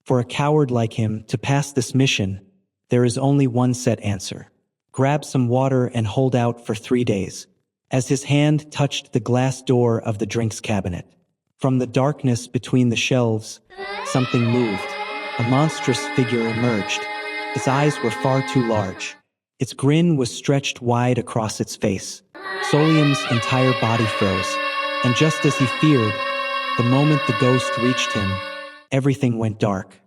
For a coward like him to pass this mission, there is only one set answer. Grab some water and hold out for 3 days. As his hand touched the glass door of the drinks cabinet, from the darkness between the shelves, something moved. A monstrous figure emerged. Its eyes were far too large. Its grin was stretched wide across its face. Solium's entire body froze, and just as he feared, the moment the ghost reached him, everything went dark.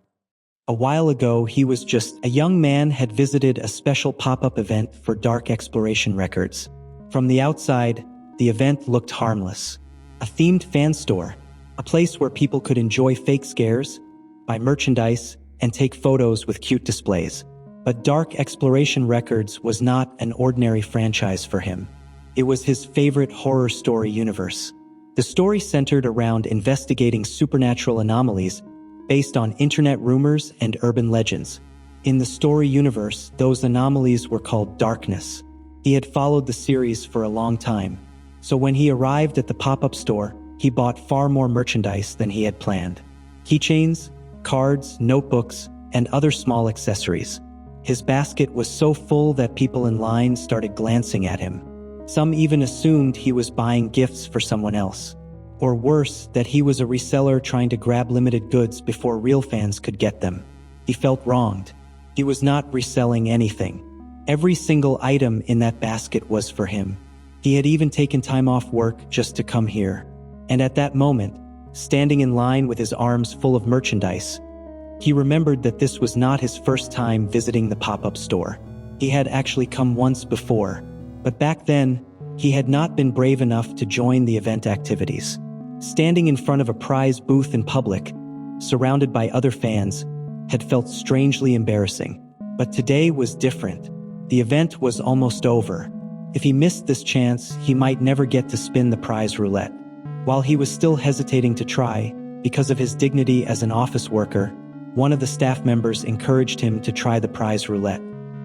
A while ago, he was just a young man had visited a special pop-up event for dark exploration records. From the outside, the event looked harmless. A themed fan store, a place where people could enjoy fake scares, buy merchandise, and take photos with cute displays. But Dark Exploration Records was not an ordinary franchise for him. It was his favorite horror story universe. The story centered around investigating supernatural anomalies based on internet rumors and urban legends. In the story universe, those anomalies were called darkness. He had followed the series for a long time, so when he arrived at the pop-up store, he bought far more merchandise than he had planned. Keychains, cards, notebooks, and other small accessories. His basket was so full that people in line started glancing at him. Some even assumed he was buying gifts for someone else. Or worse, that he was a reseller trying to grab limited goods before real fans could get them. He felt wronged. He was not reselling anything. Every single item in that basket was for him. He had even taken time off work just to come here. And at that moment, standing in line with his arms full of merchandise, he remembered that this was not his first time visiting the pop-up store. He had actually come once before, but back then, he had not been brave enough to join the event activities. Standing in front of a prize booth in public, surrounded by other fans, had felt strangely embarrassing. But today was different. The event was almost over. If he missed this chance, he might never get to spin the prize roulette. While he was still hesitating to try, because of his dignity as an office worker, one of the staff members encouraged him to try the prize roulette.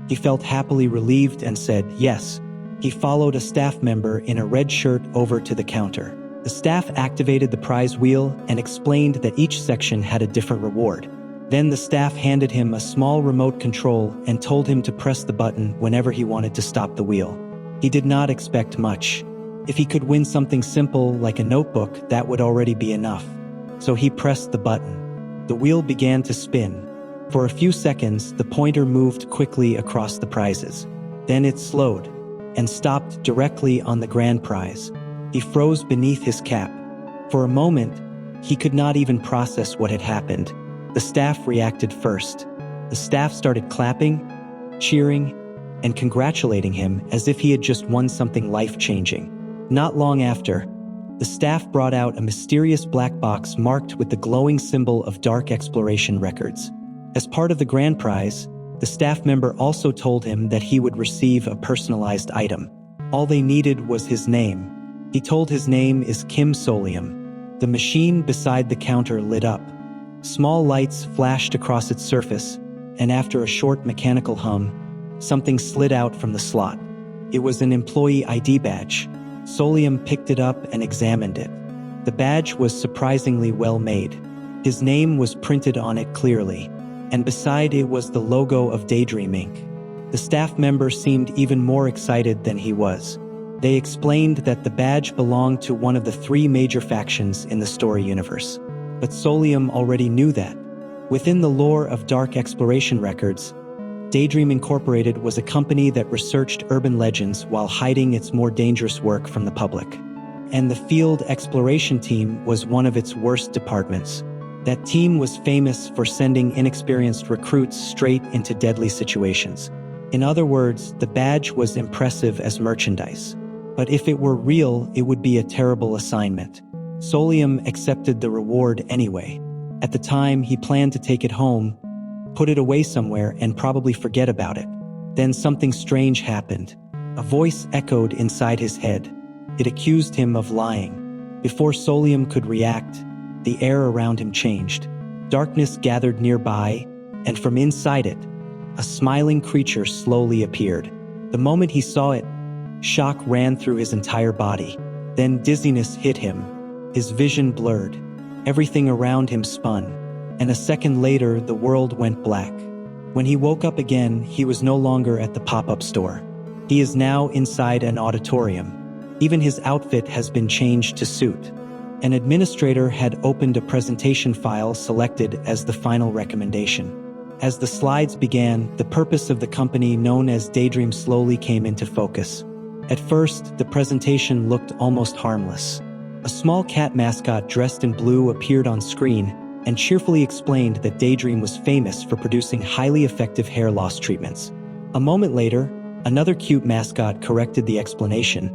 He felt happily relieved and said yes. He followed a staff member in a red shirt over to the counter. The staff activated the prize wheel and explained that each section had a different reward. Then the staff handed him a small remote control and told him to press the button whenever he wanted to stop the wheel. He did not expect much. If he could win something simple like a notebook, that would already be enough. So he pressed the button. The wheel began to spin. For a few seconds, the pointer moved quickly across the prizes. Then it slowed and stopped directly on the grand prize. He froze beneath his cap. For a moment, he could not even process what had happened. The staff reacted first. The staff started clapping, cheering, and congratulating him as if he had just won something life-changing. Not long after, the staff brought out a mysterious black box marked with the glowing symbol of Dark Exploration Records. As part of the grand prize, the staff member also told him that he would receive a personalized item. All they needed was his name. He told his name is Kim Solium. The machine beside the counter lit up. Small lights flashed across its surface, and after a short mechanical hum, something slid out from the slot. It was an employee ID badge. Solium picked it up and examined it. The badge was surprisingly well made. His name was printed on it clearly, and beside it was the logo of Daydream Inc. The staff member seemed even more excited than he was. They explained that the badge belonged to one of the 3 major factions in the story universe. But Solium already knew that. Within the lore of Dark Exploration Records, Daydream Incorporated was a company that researched urban legends while hiding its more dangerous work from the public. And the field exploration team was one of its worst departments. That team was famous for sending inexperienced recruits straight into deadly situations. In other words, the badge was impressive as merchandise. But if it were real, it would be a terrible assignment. Solium accepted the reward anyway. At the time, he planned to take it home, put it away somewhere, and probably forget about it. Then something strange happened. A voice echoed inside his head. It accused him of lying. Before Solium could react, the air around him changed. Darkness gathered nearby, and from inside it, a smiling creature slowly appeared. The moment he saw it, shock ran through his entire body. Then dizziness hit him. His vision blurred. Everything around him spun, and a second later the world went black. When he woke up again, he was no longer at the pop-up store. He is now inside an auditorium. Even his outfit has been changed to suit. An administrator had opened a presentation file selected as the final recommendation. As the slides began, the purpose of the company known as Daydream slowly came into focus. At first, the presentation looked almost harmless. A small cat mascot dressed in blue appeared on screen and cheerfully explained that Daydream was famous for producing highly effective hair loss treatments. A moment later, another cute mascot corrected the explanation,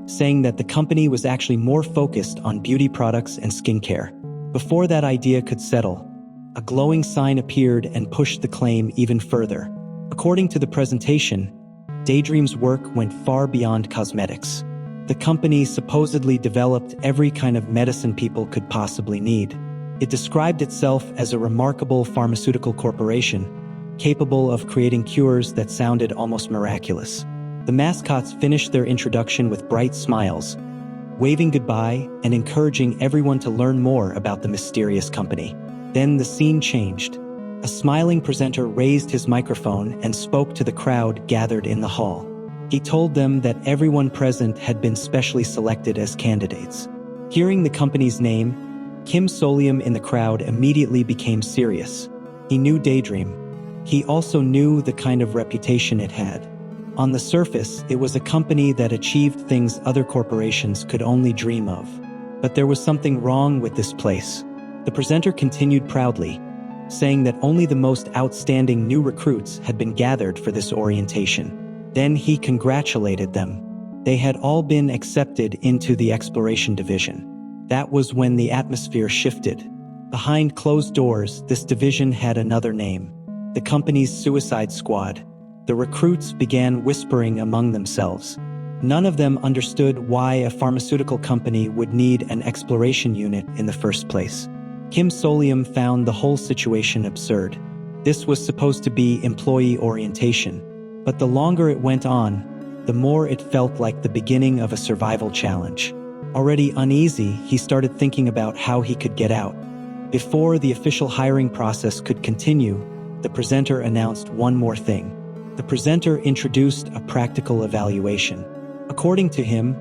saying that the company was actually more focused on beauty products and skincare. Before that idea could settle, a glowing sign appeared and pushed the claim even further. According to the presentation, Daydream's work went far beyond cosmetics. The company supposedly developed every kind of medicine people could possibly need. It described itself as a remarkable pharmaceutical corporation, capable of creating cures that sounded almost miraculous. The mascots finished their introduction with bright smiles, waving goodbye and encouraging everyone to learn more about the mysterious company. Then the scene changed. A smiling presenter raised his microphone and spoke to the crowd gathered in the hall. He told them that everyone present had been specially selected as candidates. Hearing the company's name, Kim Solium in the crowd immediately became serious. He knew Daydream. He also knew the kind of reputation it had. On the surface, it was a company that achieved things other corporations could only dream of. But there was something wrong with this place. The presenter continued proudly, saying that only the most outstanding new recruits had been gathered for this orientation. Then he congratulated them. They had all been accepted into the exploration division. That was when the atmosphere shifted. Behind closed doors, this division had another name: the company's Suicide Squad. The recruits began whispering among themselves. None of them understood why a pharmaceutical company would need an exploration unit in the first place. Kim Solium found the whole situation absurd. This was supposed to be employee orientation, but the longer it went on, the more it felt like the beginning of a survival challenge. Already uneasy, he started thinking about how he could get out. Before the official hiring process could continue, the presenter announced one more thing. The presenter introduced a practical evaluation. According to him,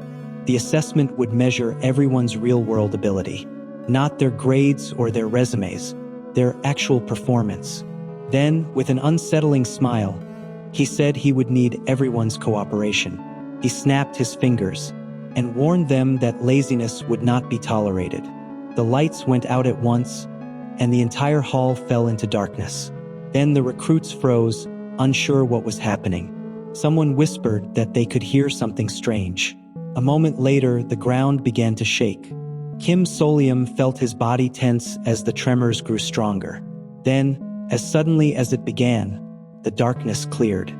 the assessment would measure everyone's real-world ability, not their grades or their resumes, their actual performance. Then, with an unsettling smile, he said he would need everyone's cooperation. He snapped his fingers and warned them that laziness would not be tolerated. The lights went out at once, and the entire hall fell into darkness. Then the recruits froze, unsure what was happening. Someone whispered that they could hear something strange. A moment later, the ground began to shake. Kim Solium felt his body tense as the tremors grew stronger. Then, as suddenly as it began, the darkness cleared,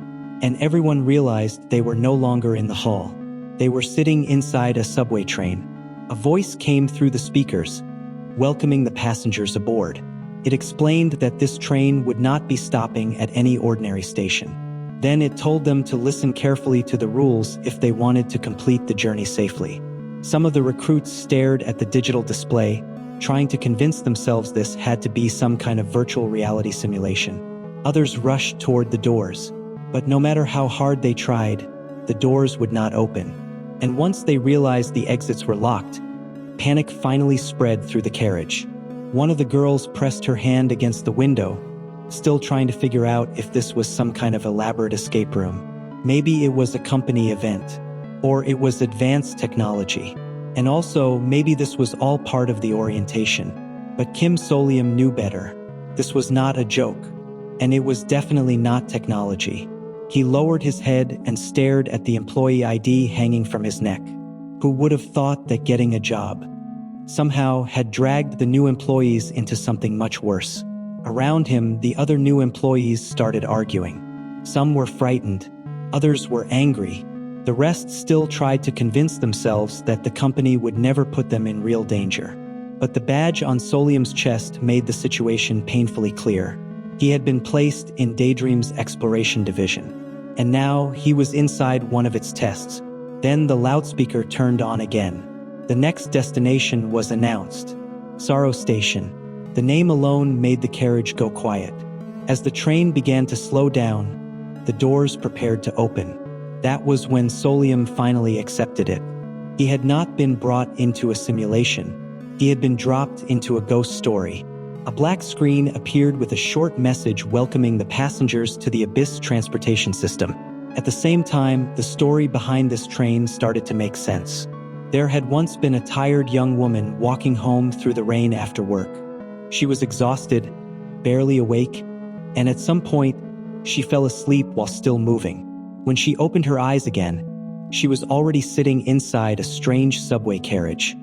and everyone realized they were no longer in the hall. They were sitting inside a subway train. A voice came through the speakers, welcoming the passengers aboard. It explained that this train would not be stopping at any ordinary station. Then it told them to listen carefully to the rules if they wanted to complete the journey safely. Some of the recruits stared at the digital display, trying to convince themselves this had to be some kind of virtual reality simulation. Others rushed toward the doors, but no matter how hard they tried, the doors would not open. And once they realized the exits were locked, panic finally spread through the carriage. One of the girls pressed her hand against the window, still trying to figure out if this was some kind of elaborate escape room. Maybe it was a company event, or it was advanced technology. And also, maybe this was all part of the orientation. But Kim Solium knew better. This was not a joke, and it was definitely not technology. He lowered his head and stared at the employee ID hanging from his neck. Who would have thought that getting a job somehow had dragged the new employees into something much worse? Around him, the other new employees started arguing. Some were frightened, others were angry. The rest still tried to convince themselves that the company would never put them in real danger. But the badge on Solium's chest made the situation painfully clear. He had been placed in Daydream's exploration division, and now he was inside one of its tests. Then the loudspeaker turned on again. The next destination was announced: Sorrow Station. The name alone made the carriage go quiet. As the train began to slow down, the doors prepared to open. That was when Solium finally accepted it. He had not been brought into a simulation. He had been dropped into a ghost story. A black screen appeared with a short message welcoming the passengers to the Abyss transportation system. At the same time, the story behind this train started to make sense. There had once been a tired young woman walking home through the rain after work. She was exhausted, barely awake, and at some point, she fell asleep while still moving. When she opened her eyes again, she was already sitting inside a strange subway carriage.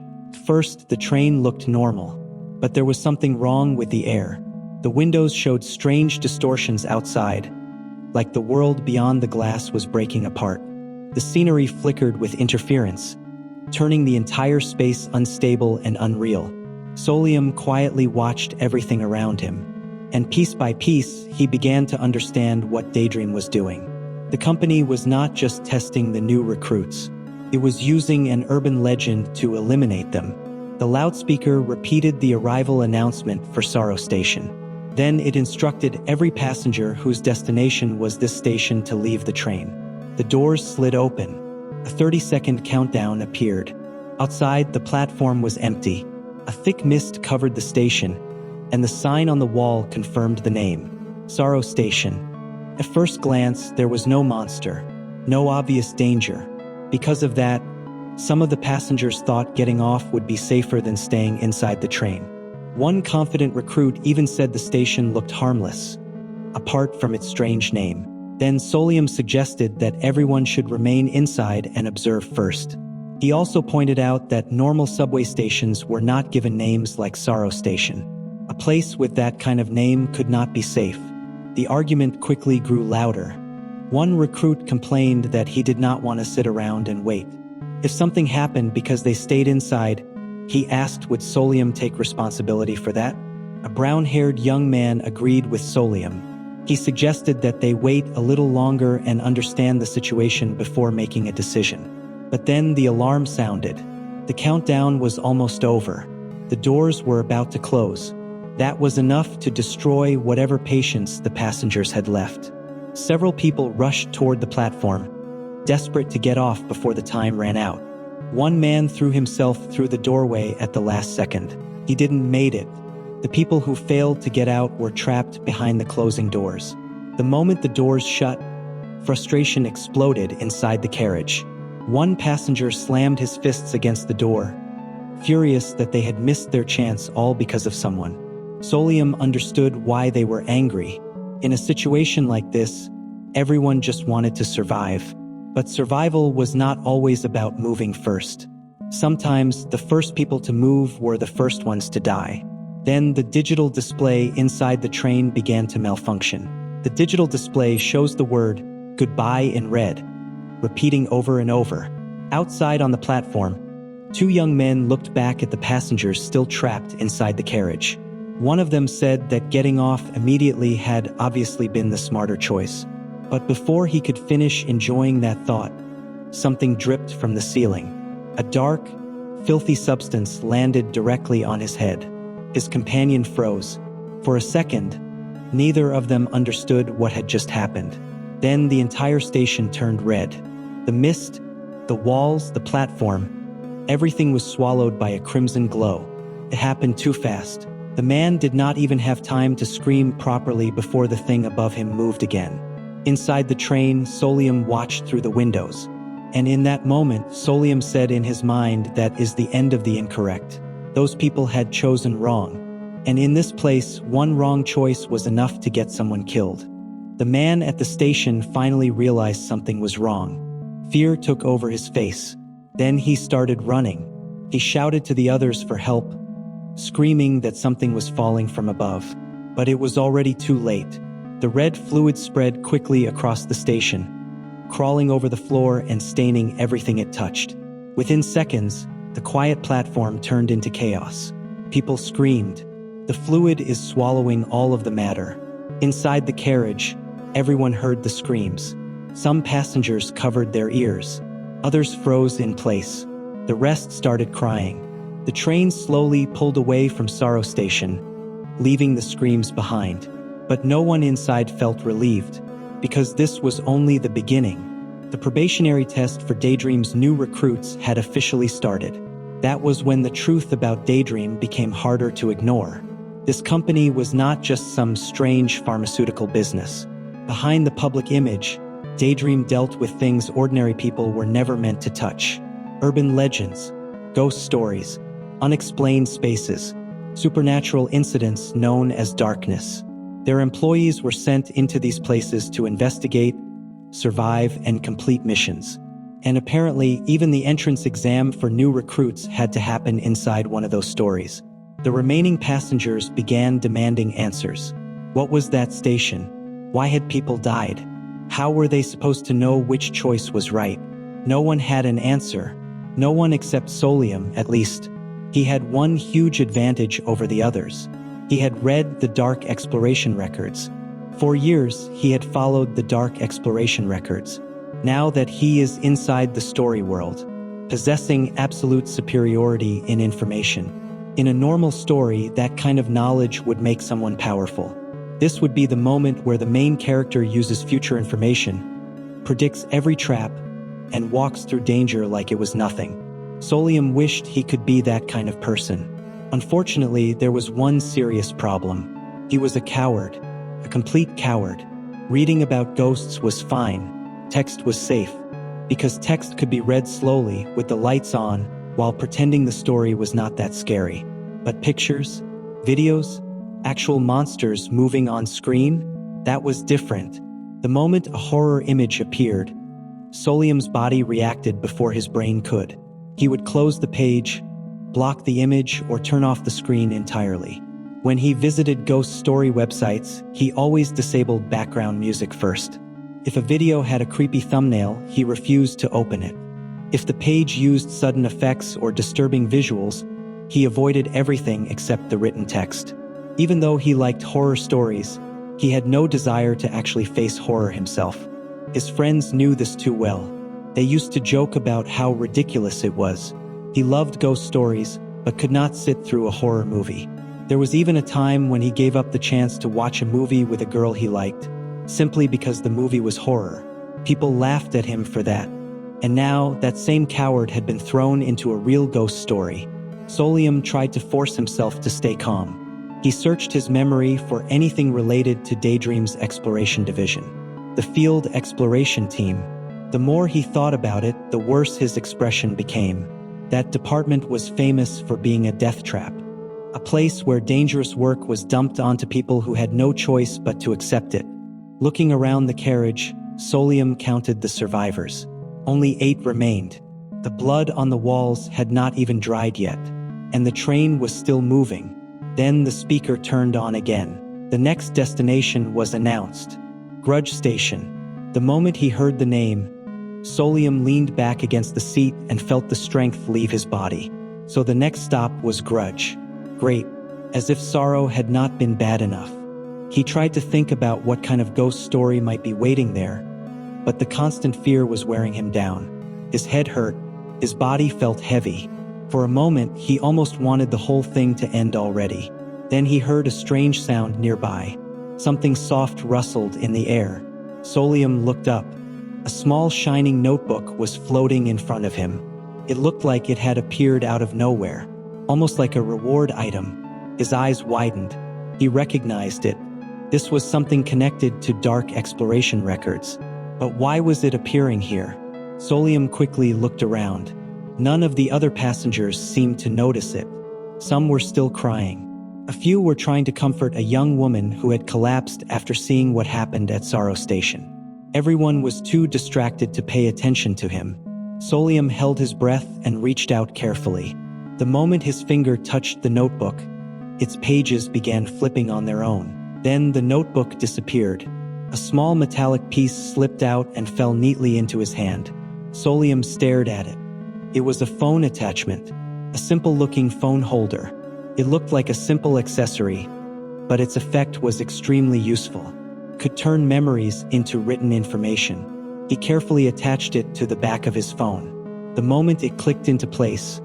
First, the train looked normal, but there was something wrong with the air. The windows showed strange distortions outside, like the world beyond the glass was breaking apart. The scenery flickered with interference, turning the entire space unstable and unreal. Solium quietly watched everything around him, and piece by piece, he began to understand what Daydream was doing. The company was not just testing the new recruits. It was using an urban legend to eliminate them. The loudspeaker repeated the arrival announcement for Sorrow Station. Then it instructed every passenger whose destination was this station to leave the train. The doors slid open. A 30-second countdown appeared. Outside, the platform was empty. A thick mist covered the station, and the sign on the wall confirmed the name: Sorrow Station. At first glance, there was no monster, no obvious danger. Because of that, some of the passengers thought getting off would be safer than staying inside the train. One confident recruit even said the station looked harmless, apart from its strange name. Then Solium suggested that everyone should remain inside and observe first. He also pointed out that normal subway stations were not given names like Sorrow Station. A place with that kind of name could not be safe. The argument quickly grew louder. One recruit complained that he did not want to sit around and wait. If something happened because they stayed inside, he asked would Solium take responsibility for that? A brown-haired young man agreed with Solium. He suggested that they wait a little longer and understand the situation before making a decision. But then the alarm sounded. The countdown was almost over. The doors were about to close. That was enough to destroy whatever patience the passengers had left. Several people rushed toward the platform, desperate to get off before the time ran out. One man threw himself through the doorway at the last second. He didn't make it. The people who failed to get out were trapped behind the closing doors. The moment the doors shut, frustration exploded inside the carriage. One passenger slammed his fists against the door, furious that they had missed their chance all because of someone. Solium understood why they were angry. In a situation like this, everyone just wanted to survive. But survival was not always about moving first. Sometimes the first people to move were the first ones to die. Then the digital display inside the train began to malfunction. The digital display shows the word "goodbye" in red, repeating over and over. Outside on the platform, two young men looked back at the passengers still trapped inside the carriage. One of them said that getting off immediately had obviously been the smarter choice. But before he could finish enjoying that thought, something dripped from the ceiling. A dark, filthy substance landed directly on his head. His companion froze. For a second, neither of them understood what had just happened. Then the entire station turned red. The mist, the walls, the platform, everything was swallowed by a crimson glow. It happened too fast. The man did not even have time to scream properly before the thing above him moved again. Inside the train, Solium watched through the windows. And in that moment, Solium said in his mind, that is the end of the incorrect. Those people had chosen wrong. And in this place, one wrong choice was enough to get someone killed. The man at the station finally realized something was wrong. Fear took over his face. Then he started running. He shouted to the others for help, screaming that something was falling from above. But it was already too late. The red fluid spread quickly across the station, crawling over the floor and staining everything it touched. Within seconds, the quiet platform turned into chaos. People screamed. The fluid is swallowing all of the matter. Inside the carriage, everyone heard the screams. Some passengers covered their ears. Others froze in place. The rest started crying. The train slowly pulled away from Sorrow Station, leaving the screams behind. But no one inside felt relieved, because this was only the beginning. The probationary test for Daydream's new recruits had officially started. That was when the truth about Daydream became harder to ignore. This company was not just some strange pharmaceutical business. Behind the public image, Daydream dealt with things ordinary people were never meant to touch. Urban legends, ghost stories, unexplained spaces, supernatural incidents known as darkness. Their employees were sent into these places to investigate, survive, and complete missions. And apparently, even the entrance exam for new recruits had to happen inside one of those stories. The remaining passengers began demanding answers. What was that station? Why had people died? How were they supposed to know which choice was right? No one had an answer. No one except Solium, at least. He had one huge advantage over the others. He had read the Dark Exploration records. For years, he had followed the Dark Exploration records. Now that he is inside the story world, possessing absolute superiority in information. In a normal story, that kind of knowledge would make someone powerful. This would be the moment where the main character uses future information, predicts every trap, and walks through danger like it was nothing. Solium wished he could be that kind of person. Unfortunately, there was one serious problem. He was a coward, a complete coward. Reading about ghosts was fine. Text was safe, because text could be read slowly with the lights on while pretending the story was not that scary. But pictures, videos, actual monsters moving on screen, that was different. The moment a horror image appeared, Solium's body reacted before his brain could. He would close the page, block the image, or turn off the screen entirely. When he visited ghost story websites, he always disabled background music first. If a video had a creepy thumbnail, he refused to open it. If the page used sudden effects or disturbing visuals, he avoided everything except the written text. Even though he liked horror stories, he had no desire to actually face horror himself. His friends knew this too well. They used to joke about how ridiculous it was. He loved ghost stories, but could not sit through a horror movie. There was even a time when he gave up the chance to watch a movie with a girl he liked, simply because the movie was horror. People laughed at him for that. And now, that same coward had been thrown into a real ghost story. Solium tried to force himself to stay calm. He searched his memory for anything related to Daydream's exploration division, the field exploration team. The more he thought about it, the worse his expression became. That department was famous for being a death trap, a place where dangerous work was dumped onto people who had no choice but to accept it. Looking around the carriage, Solium counted the survivors. Only 8 remained. The blood on the walls had not even dried yet, and the train was still moving. Then the speaker turned on again. The next destination was announced. Grudge Station. The moment he heard the name, Solium leaned back against the seat and felt the strength leave his body. So the next stop was Grudge. Great. As if sorrow had not been bad enough. He tried to think about what kind of ghost story might be waiting there, but the constant fear was wearing him down. His head hurt. His body felt heavy. For a moment, he almost wanted the whole thing to end already. Then he heard a strange sound nearby. Something soft rustled in the air. Solium looked up. A small shining notebook was floating in front of him. It looked like it had appeared out of nowhere, almost like a reward item. His eyes widened. He recognized it. This was something connected to Dark Exploration records. But why was it appearing here? Solium quickly looked around. None of the other passengers seemed to notice it. Some were still crying. A few were trying to comfort a young woman who had collapsed after seeing what happened at Sorrow Station. Everyone was too distracted to pay attention to him. Solium held his breath and reached out carefully. The moment his finger touched the notebook, its pages began flipping on their own. Then the notebook disappeared. A small metallic piece slipped out and fell neatly into his hand. Solium stared at it. It was a phone attachment, a simple-looking phone holder. It looked like a simple accessory, but its effect was extremely useful. Could turn memories into written information. He carefully attached it to the back of his phone. The moment it clicked into place,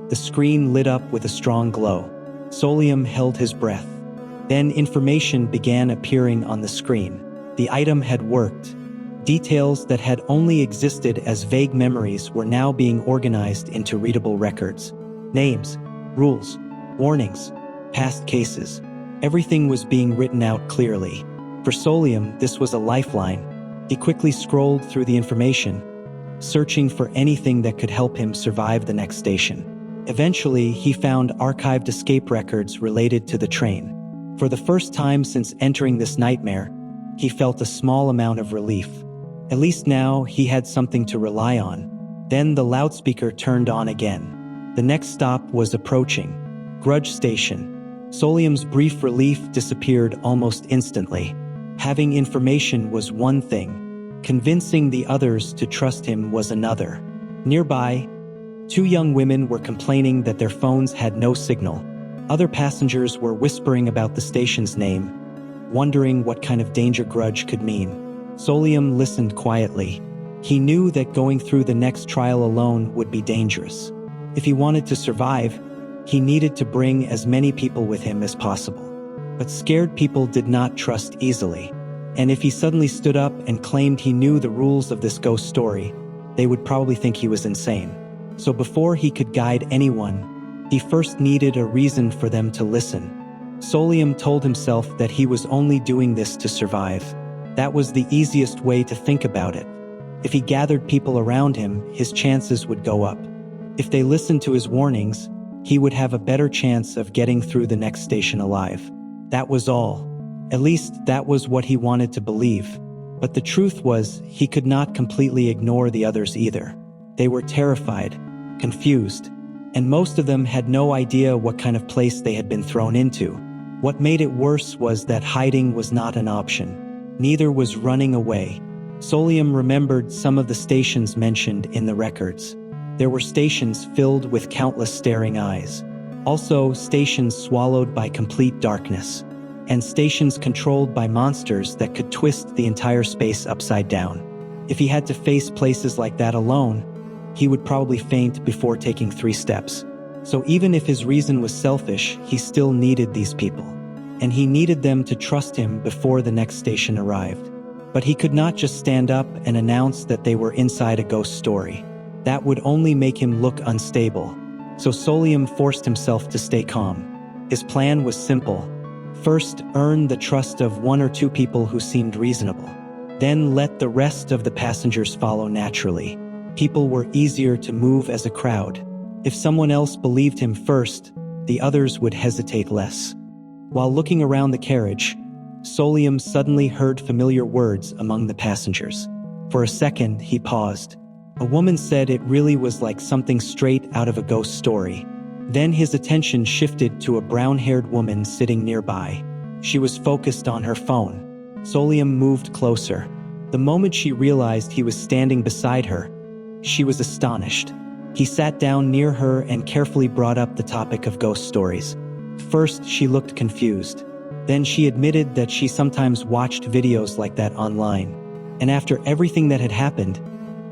the screen lit up with a strong glow. Solium held his breath. Then information began appearing on the screen. The item had worked. Details that had only existed as vague memories were now being organized into readable records. Names, rules, warnings, past cases. Everything was being written out clearly. For Solium, this was a lifeline. He quickly scrolled through the information, searching for anything that could help him survive the next station. Eventually, he found archived escape records related to the train. For the first time since entering this nightmare, he felt a small amount of relief. At least now, he had something to rely on. Then the loudspeaker turned on again. The next stop was approaching. Grudge Station. Solium's brief relief disappeared almost instantly. Having information was one thing. Convincing the others to trust him was another. Nearby, 2 young women were complaining that their phones had no signal. Other passengers were whispering about the station's name, wondering what kind of danger Grudge could mean. Solium listened quietly. He knew that going through the next trial alone would be dangerous. If he wanted to survive, he needed to bring as many people with him as possible. But scared people did not trust easily. And if he suddenly stood up and claimed he knew the rules of this ghost story, they would probably think he was insane. So before he could guide anyone, he first needed a reason for them to listen. Solium told himself that he was only doing this to survive. That was the easiest way to think about it. If he gathered people around him, his chances would go up. If they listened to his warnings, he would have a better chance of getting through the next station alive. That was all. At least that was what he wanted to believe. But the truth was, he could not completely ignore the others either. They were terrified, confused, and most of them had no idea what kind of place they had been thrown into. What made it worse was that hiding was not an option. Neither was running away. Solium remembered some of the stations mentioned in the records. There were stations filled with countless staring eyes. Also, stations swallowed by complete darkness. And stations controlled by monsters that could twist the entire space upside down. If he had to face places like that alone, he would probably faint before taking 3 steps. So even if his reason was selfish, he still needed these people. And he needed them to trust him before the next station arrived. But he could not just stand up and announce that they were inside a ghost story. That would only make him look unstable. So Solium forced himself to stay calm. His plan was simple. First, earn the trust of 1 or 2 people who seemed reasonable. Then let the rest of the passengers follow naturally. People were easier to move as a crowd. If someone else believed him first, the others would hesitate less. While looking around the carriage, Solium suddenly heard familiar words among the passengers. For a second, he paused. A woman said it really was like something straight out of a ghost story. Then his attention shifted to a brown-haired woman sitting nearby. She was focused on her phone. Solium moved closer. The moment she realized he was standing beside her, she was astonished. He sat down near her and carefully brought up the topic of ghost stories. First, she looked confused. Then she admitted that she sometimes watched videos like that online. And after everything that had happened,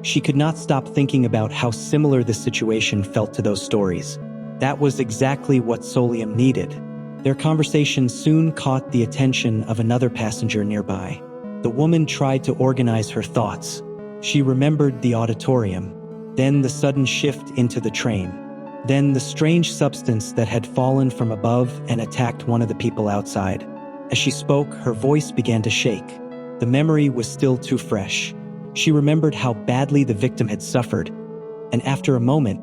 she could not stop thinking about how similar the situation felt to those stories. That was exactly what Solium needed. Their conversation soon caught the attention of another passenger nearby. The woman tried to organize her thoughts. She remembered the auditorium, then the sudden shift into the train, then the strange substance that had fallen from above and attacked one of the people outside. As she spoke, her voice began to shake. The memory was still too fresh. She remembered how badly the victim had suffered, and after a moment,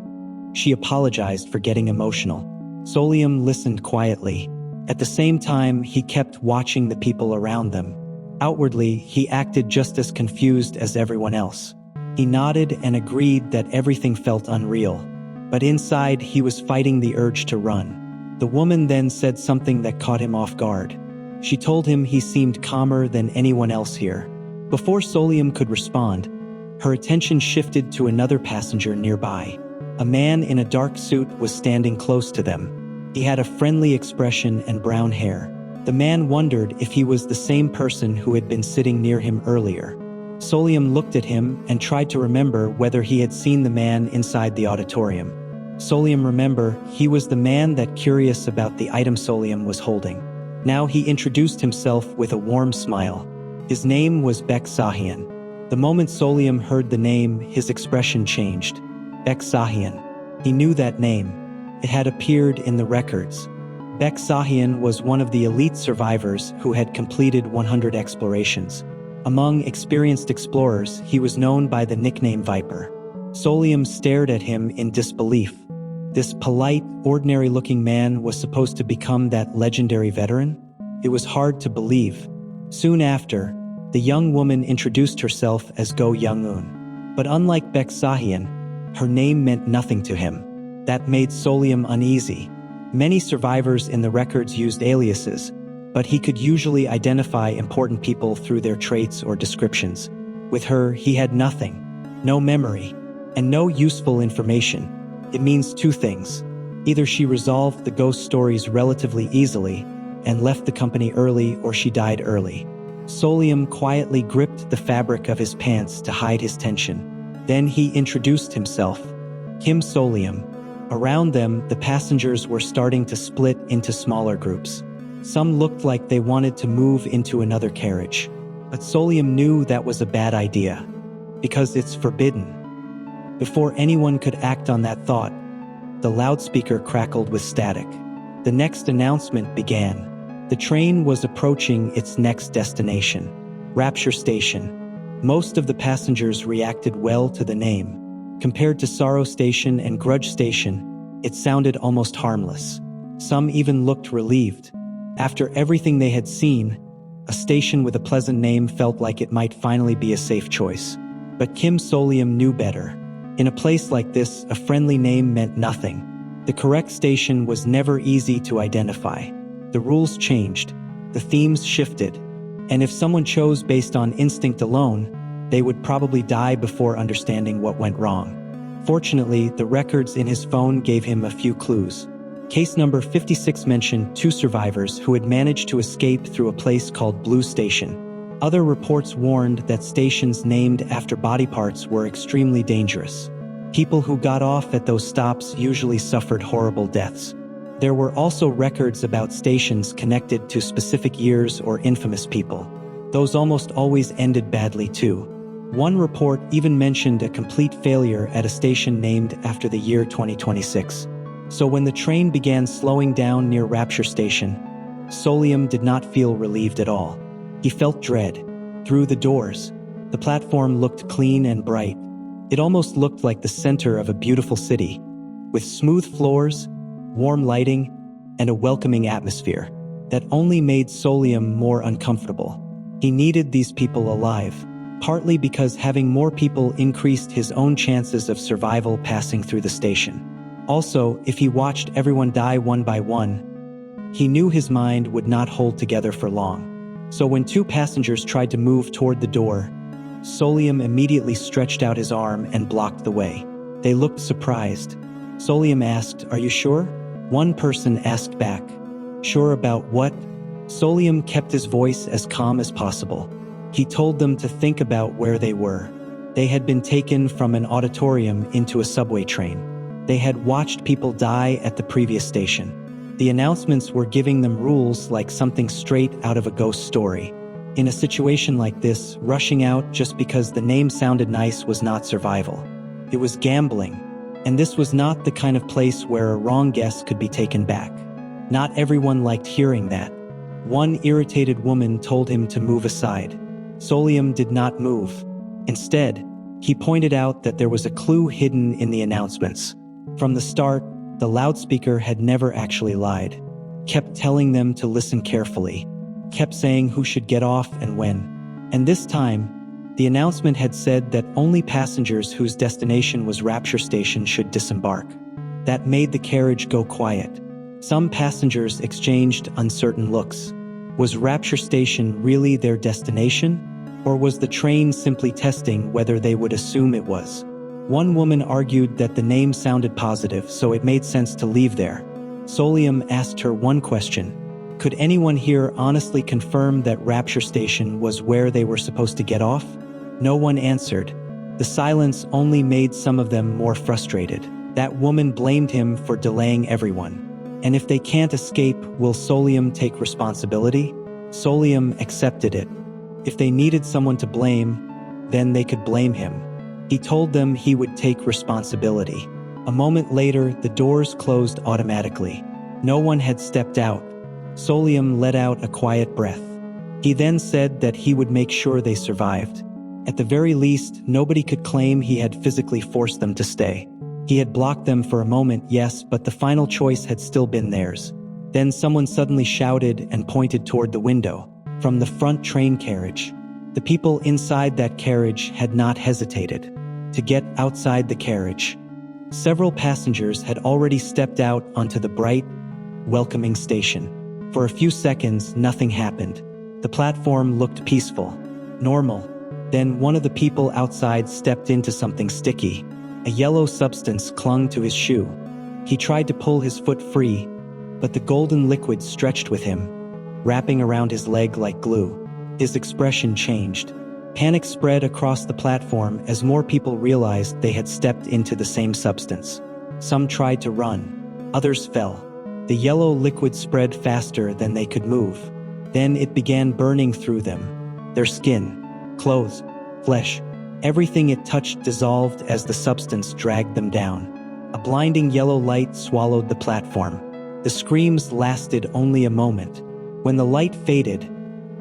she apologized for getting emotional. Solium listened quietly. At the same time, he kept watching the people around them. Outwardly, he acted just as confused as everyone else. He nodded and agreed that everything felt unreal. But inside, he was fighting the urge to run. The woman then said something that caught him off guard. She told him he seemed calmer than anyone else here. Before Solium could respond, her attention shifted to another passenger nearby. A man in a dark suit was standing close to them. He had a friendly expression and brown hair. The man wondered if he was the same person who had been sitting near him earlier. Solium looked at him and tried to remember whether he had seen the man inside the auditorium. Solium remembered he was the man that curious about the item Solium was holding. Now he introduced himself with a warm smile. His name was Baek Sahyun. The moment Solium heard the name, his expression changed. Baek Sahyun. He knew that name. It had appeared in the records. Baek Sahyun was one of the elite survivors who had completed 100 explorations. Among experienced explorers, he was known by the nickname Viper. Solium stared at him in disbelief. This polite, ordinary-looking man was supposed to become that legendary veteran? It was hard to believe. Soon after, the young woman introduced herself as Go Young-eun. But unlike Baek Sahyun, her name meant nothing to him. That made Solium uneasy. Many survivors in the records used aliases, but he could usually identify important people through their traits or descriptions. With her, he had nothing. No memory, and no useful information. It means two things. Either she resolved the ghost stories relatively easily and left the company early, or she died early. Solium quietly gripped the fabric of his pants to hide his tension. Then he introduced himself. Kim Solium. Around them, the passengers were starting to split into smaller groups. Some looked like they wanted to move into another carriage. But Solium knew that was a bad idea, because it's forbidden. Before anyone could act on that thought, the loudspeaker crackled with static. The next announcement began. The train was approaching its next destination, Rapture Station. Most of the passengers reacted well to the name. Compared to Sorrow Station and Grudge Station, it sounded almost harmless. Some even looked relieved. After everything they had seen, a station with a pleasant name felt like it might finally be a safe choice. But Kim Solium knew better. In a place like this, a friendly name meant nothing. The correct station was never easy to identify. The rules changed, the themes shifted, and if someone chose based on instinct alone, they would probably die before understanding what went wrong. Fortunately, the records in his phone gave him a few clues. Case number 56 mentioned 2 survivors who had managed to escape through a place called Blue Station. Other reports warned that stations named after body parts were extremely dangerous. People who got off at those stops usually suffered horrible deaths. There were also records about stations connected to specific years or infamous people. Those almost always ended badly too. One report even mentioned a complete failure at a station named after the year 2026. So when the train began slowing down near Rapture Station, Solium did not feel relieved at all. He felt dread. Through the doors, the platform looked clean and bright. It almost looked like the center of a beautiful city, with smooth floors, warm lighting, and a welcoming atmosphere that only made Solium more uncomfortable. He needed these people alive, partly because having more people increased his own chances of survival passing through the station. Also, if he watched everyone die one by one, he knew his mind would not hold together for long. So when 2 passengers tried to move toward the door, Solium immediately stretched out his arm and blocked the way. They looked surprised. Solium asked, "Are you sure?" One person asked back, "Sure about what?" Solium kept his voice as calm as possible. He told them to think about where they were. They had been taken from an auditorium into a subway train. They had watched people die at the previous station. The announcements were giving them rules like something straight out of a ghost story. In a situation like this, rushing out just because the name sounded nice was not survival. It was gambling, and this was not the kind of place where a wrong guess could be taken back. Not everyone liked hearing that. One irritated woman told him to move aside. Solium did not move. Instead, he pointed out that there was a clue hidden in the announcements. From the start, the loudspeaker had never actually lied. Kept telling them to listen carefully. Kept saying who should get off and when. And this time, the announcement had said that only passengers whose destination was Rapture Station should disembark. That made the carriage go quiet. Some passengers exchanged uncertain looks. Was Rapture Station really their destination? Or was the train simply testing whether they would assume it was? One woman argued that the name sounded positive, so it made sense to leave there. Solium asked her one question. Could anyone here honestly confirm that Rapture Station was where they were supposed to get off? No one answered. The silence only made some of them more frustrated. That woman blamed him for delaying everyone. And if they can't escape, will Solium take responsibility? Solium accepted it. If they needed someone to blame, then they could blame him. He told them he would take responsibility. A moment later, the doors closed automatically. No one had stepped out. Solium let out a quiet breath. He then said that he would make sure they survived. At the very least, nobody could claim he had physically forced them to stay. He had blocked them for a moment, yes, but the final choice had still been theirs. Then someone suddenly shouted and pointed toward the window. From the front train carriage. The people inside that carriage had not hesitated to get outside the carriage. Several passengers had already stepped out onto the bright, welcoming station. For a few seconds, nothing happened. The platform looked peaceful, normal. Then one of the people outside stepped into something sticky. A yellow substance clung to his shoe. He tried to pull his foot free, but the golden liquid stretched with him, wrapping around his leg like glue. His expression changed. Panic spread across the platform as more people realized they had stepped into the same substance. Some tried to run. Others fell. The yellow liquid spread faster than they could move. Then it began burning through them. Their skin, clothes, flesh, everything it touched dissolved as the substance dragged them down. A blinding yellow light swallowed the platform. The screams lasted only a moment. When the light faded,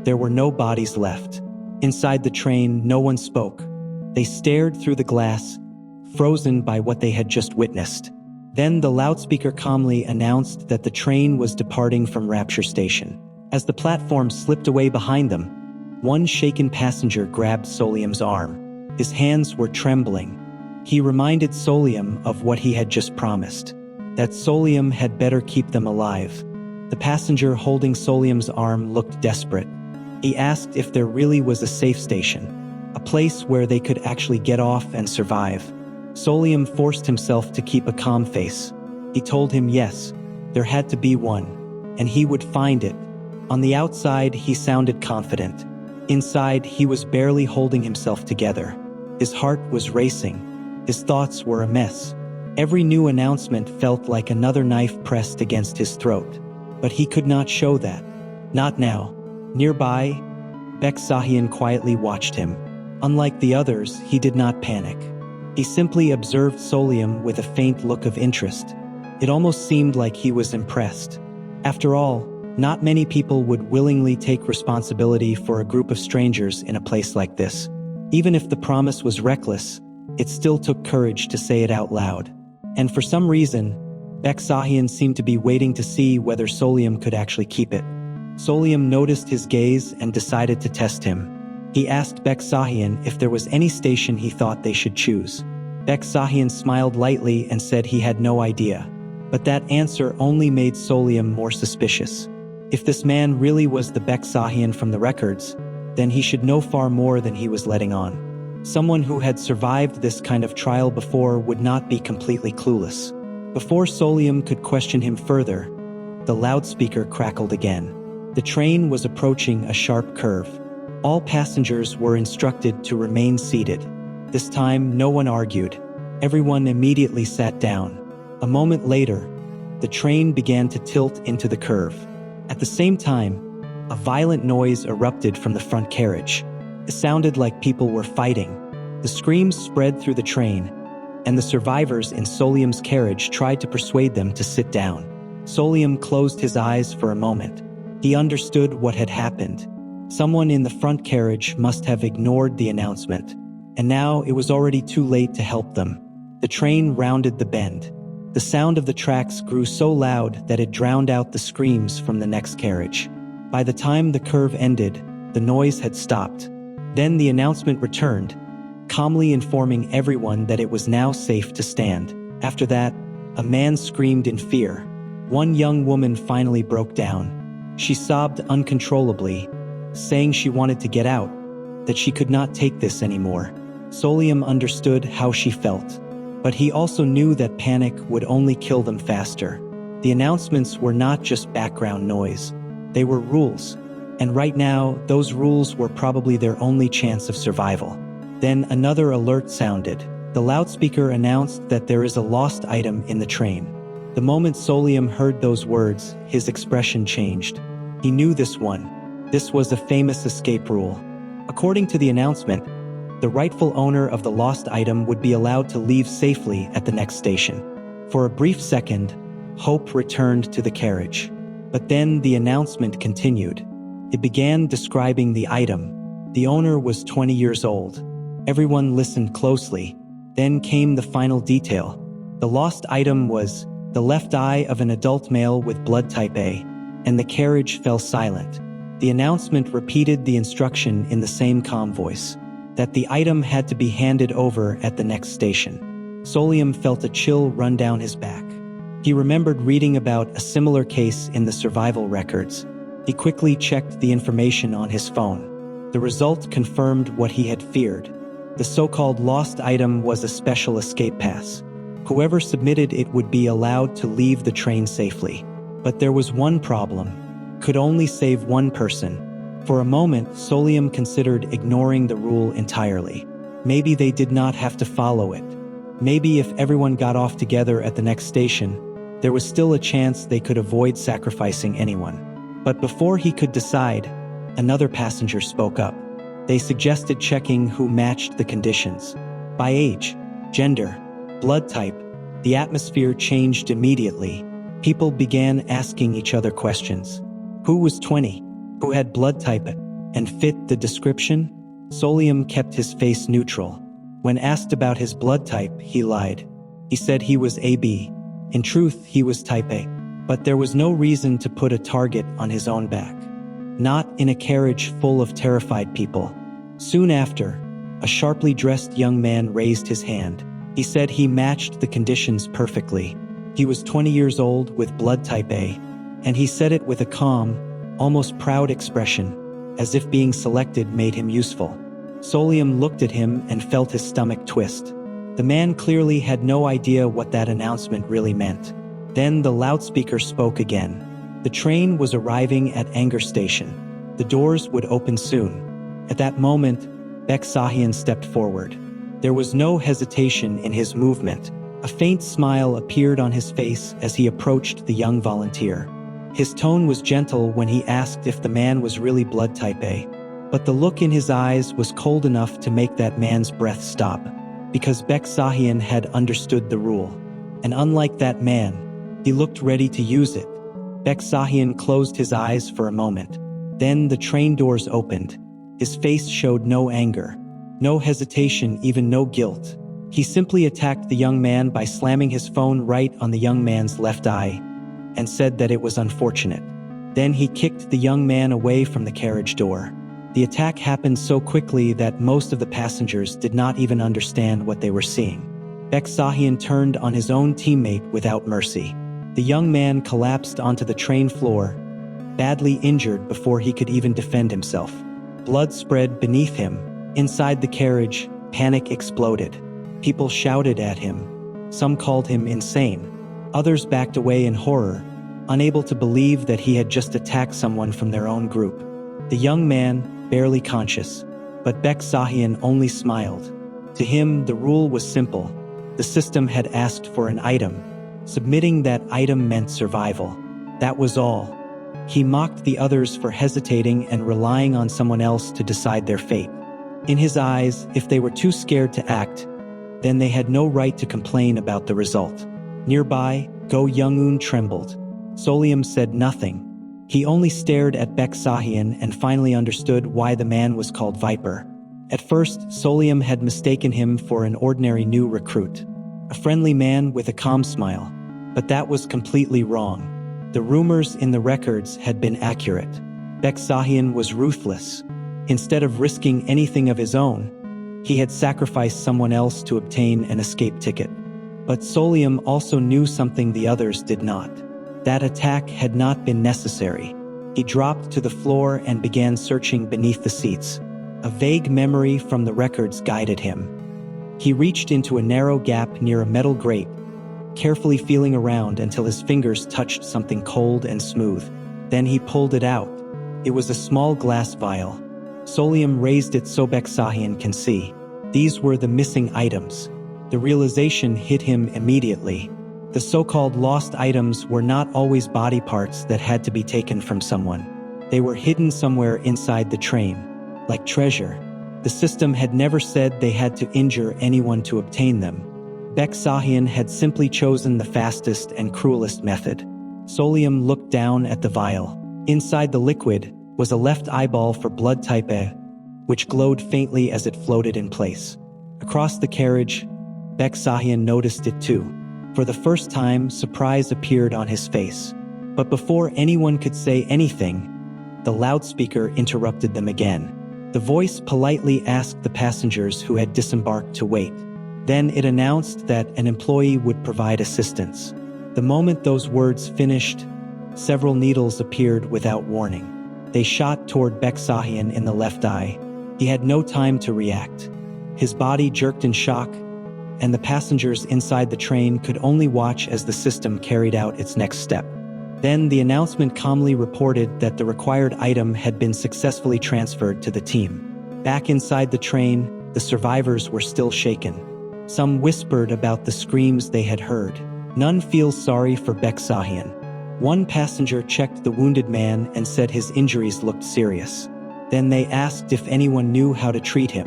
there were no bodies left. Inside the train, no one spoke. They stared through the glass, frozen by what they had just witnessed. Then the loudspeaker calmly announced that the train was departing from Rapture Station. As the platform slipped away behind them, one shaken passenger grabbed Solium's arm. His hands were trembling. He reminded Solium of what he had just promised, that Solium had better keep them alive. The passenger holding Solium's arm looked desperate. He asked if there really was a safe station, a place where they could actually get off and survive. Solium forced himself to keep a calm face. He told him yes, there had to be one, and he would find it. On the outside, he sounded confident. Inside, he was barely holding himself together. His heart was racing. His thoughts were a mess. Every new announcement felt like another knife pressed against his throat. But he could not show that. Not now. Nearby, Beksahian quietly watched him. Unlike the others, he did not panic. He simply observed Solium with a faint look of interest. It almost seemed like he was impressed. After all, not many people would willingly take responsibility for a group of strangers in a place like this. Even if the promise was reckless, it still took courage to say it out loud. And for some reason, Beksahian seemed to be waiting to see whether Solium could actually keep it. Solium noticed his gaze and decided to test him. He asked Beksahian if there was any station he thought they should choose. Beksahian smiled lightly and said he had no idea. But that answer only made Solium more suspicious. If this man really was the Beksahian from the records, then he should know far more than he was letting on. Someone who had survived this kind of trial before would not be completely clueless. Before Solium could question him further, the loudspeaker crackled again. The train was approaching a sharp curve. All passengers were instructed to remain seated. This time, no one argued. Everyone immediately sat down. A moment later, the train began to tilt into the curve. At the same time, a violent noise erupted from the front carriage. It sounded like people were fighting. The screams spread through the train, and the survivors in Solium's carriage tried to persuade them to sit down. Solium closed his eyes for a moment. He understood what had happened. Someone in the front carriage must have ignored the announcement, and now it was already too late to help them. The train rounded the bend. The sound of the tracks grew so loud that it drowned out the screams from the next carriage. By the time the curve ended, the noise had stopped. Then the announcement returned, calmly informing everyone that it was now safe to stand. After that, a man screamed in fear. One young woman finally broke down. She sobbed uncontrollably, saying she wanted to get out, that she could not take this anymore. Solium understood how she felt, but he also knew that panic would only kill them faster. The announcements were not just background noise. They were rules, and right now, those rules were probably their only chance of survival. Then another alert sounded. The loudspeaker announced that there is a lost item in the train. The moment Solium heard those words, his expression changed. He knew this one. This was a famous escape rule. According to the announcement, the rightful owner of the lost item would be allowed to leave safely at the next station. For a brief second, hope returned to the carriage. But then the announcement continued. It began describing the item. The owner was 20 years old. Everyone listened closely. Then came the final detail. The lost item was the left eye of an adult male with blood type A, and the carriage fell silent. The announcement repeated the instruction in the same calm voice, that the item had to be handed over at the next station. Solium felt a chill run down his back. He remembered reading about a similar case in the survival records. He quickly checked the information on his phone. The result confirmed what he had feared. The so-called lost item was a special escape pass. Whoever submitted it would be allowed to leave the train safely. But there was one problem. Could only save one person. For a moment, Solium considered ignoring the rule entirely. Maybe they did not have to follow it. Maybe if everyone got off together at the next station, there was still a chance they could avoid sacrificing anyone. But before he could decide, another passenger spoke up. They suggested checking who matched the conditions. By age, gender, blood type, the atmosphere changed immediately. People began asking each other questions. Who was 20? Who had blood type and fit the description? Solium kept his face neutral. When asked about his blood type, he lied. He said he was AB. In truth, he was type A. But there was no reason to put a target on his own back. Not in a carriage full of terrified people. Soon after, a sharply dressed young man raised his hand. He said he matched the conditions perfectly. He was 20 years old with blood type A, and he said it with a calm, almost proud expression, as if being selected made him useful. Solium looked at him and felt his stomach twist. The man clearly had no idea what that announcement really meant. Then the loudspeaker spoke again. The train was arriving at Anger Station. The doors would open soon. At that moment, Beksahian stepped forward. There was no hesitation in his movement. A faint smile appeared on his face as he approached the young volunteer. His tone was gentle when he asked if the man was really blood type A. But the look in his eyes was cold enough to make that man's breath stop. Because Beksahian had understood the rule. And unlike that man, he looked ready to use it. Beksahian closed his eyes for a moment. Then the train doors opened. His face showed no anger, no hesitation, even no guilt. He simply attacked the young man by slamming his phone right on the young man's left eye and said that it was unfortunate. Then he kicked the young man away from the carriage door. The attack happened so quickly that most of the passengers did not even understand what they were seeing. Beksahian turned on his own teammate without mercy. The young man collapsed onto the train floor, badly injured before he could even defend himself. Blood spread beneath him. Inside the carriage, panic exploded. People shouted at him. Some called him insane. Others backed away in horror, unable to believe that he had just attacked someone from their own group. The young man, barely conscious, but Beksahian only smiled. To him, the rule was simple. The system had asked for an item. Submitting that item meant survival. That was all. He mocked the others for hesitating and relying on someone else to decide their fate. In his eyes, if they were too scared to act, then they had no right to complain about the result. Nearby, Go Young-un trembled. Solium said nothing. He only stared at Beksahian and finally understood why the man was called Viper. At first, Solium had mistaken him for an ordinary new recruit, a friendly man with a calm smile. But that was completely wrong. The rumors in the records had been accurate. Beksahian was ruthless. Instead of risking anything of his own, he had sacrificed someone else to obtain an escape ticket. But Solium also knew something the others did not. That attack had not been necessary. He dropped to the floor and began searching beneath the seats. A vague memory from the records guided him. He reached into a narrow gap near a metal grate, carefully feeling around until his fingers touched something cold and smooth. Then he pulled it out. It was a small glass vial. Solium raised it so Beksahian can see. These were the missing items. The realization hit him immediately. The so-called lost items were not always body parts that had to be taken from someone. They were hidden somewhere inside the train, like treasure. The system had never said they had to injure anyone to obtain them. Baek Sahyun had simply chosen the fastest and cruelest method. Solium looked down at the vial. Inside the liquid was a left eyeball for blood type A, which glowed faintly as it floated in place. Across the carriage, Baek Sahyun noticed it too. For the first time, surprise appeared on his face. But before anyone could say anything, the loudspeaker interrupted them again. The voice politely asked the passengers who had disembarked to wait. Then it announced that an employee would provide assistance. The moment those words finished, several needles appeared without warning. They shot toward Baek Sahyun in the left eye. He had no time to react. His body jerked in shock, and the passengers inside the train could only watch as the system carried out its next step. Then the announcement calmly reported that the required item had been successfully transferred to the team. Back inside the train, the survivors were still shaken. Some whispered about the screams they had heard. None feels sorry for Baek Sahyun. One passenger checked the wounded man and said his injuries looked serious. Then they asked if anyone knew how to treat him.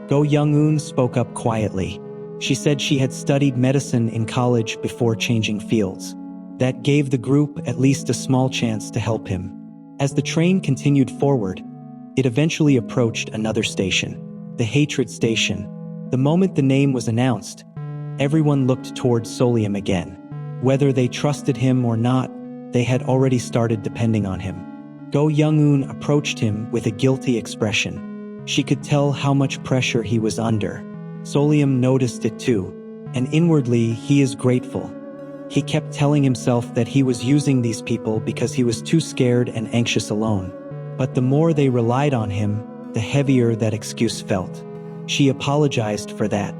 Go Young-eun spoke up quietly. She said she had studied medicine in college before changing fields. That gave the group at least a small chance to help him. As the train continued forward, it eventually approached another station, the Hatred Station. The moment the name was announced, everyone looked towards Solium again. Whether they trusted him or not, they had already started depending on him. Go Young-eun approached him with a guilty expression. She could tell how much pressure he was under. Solium noticed it too, and inwardly he is grateful. He kept telling himself that he was using these people because he was too scared and anxious alone. But the more they relied on him, the heavier that excuse felt. She apologized for that.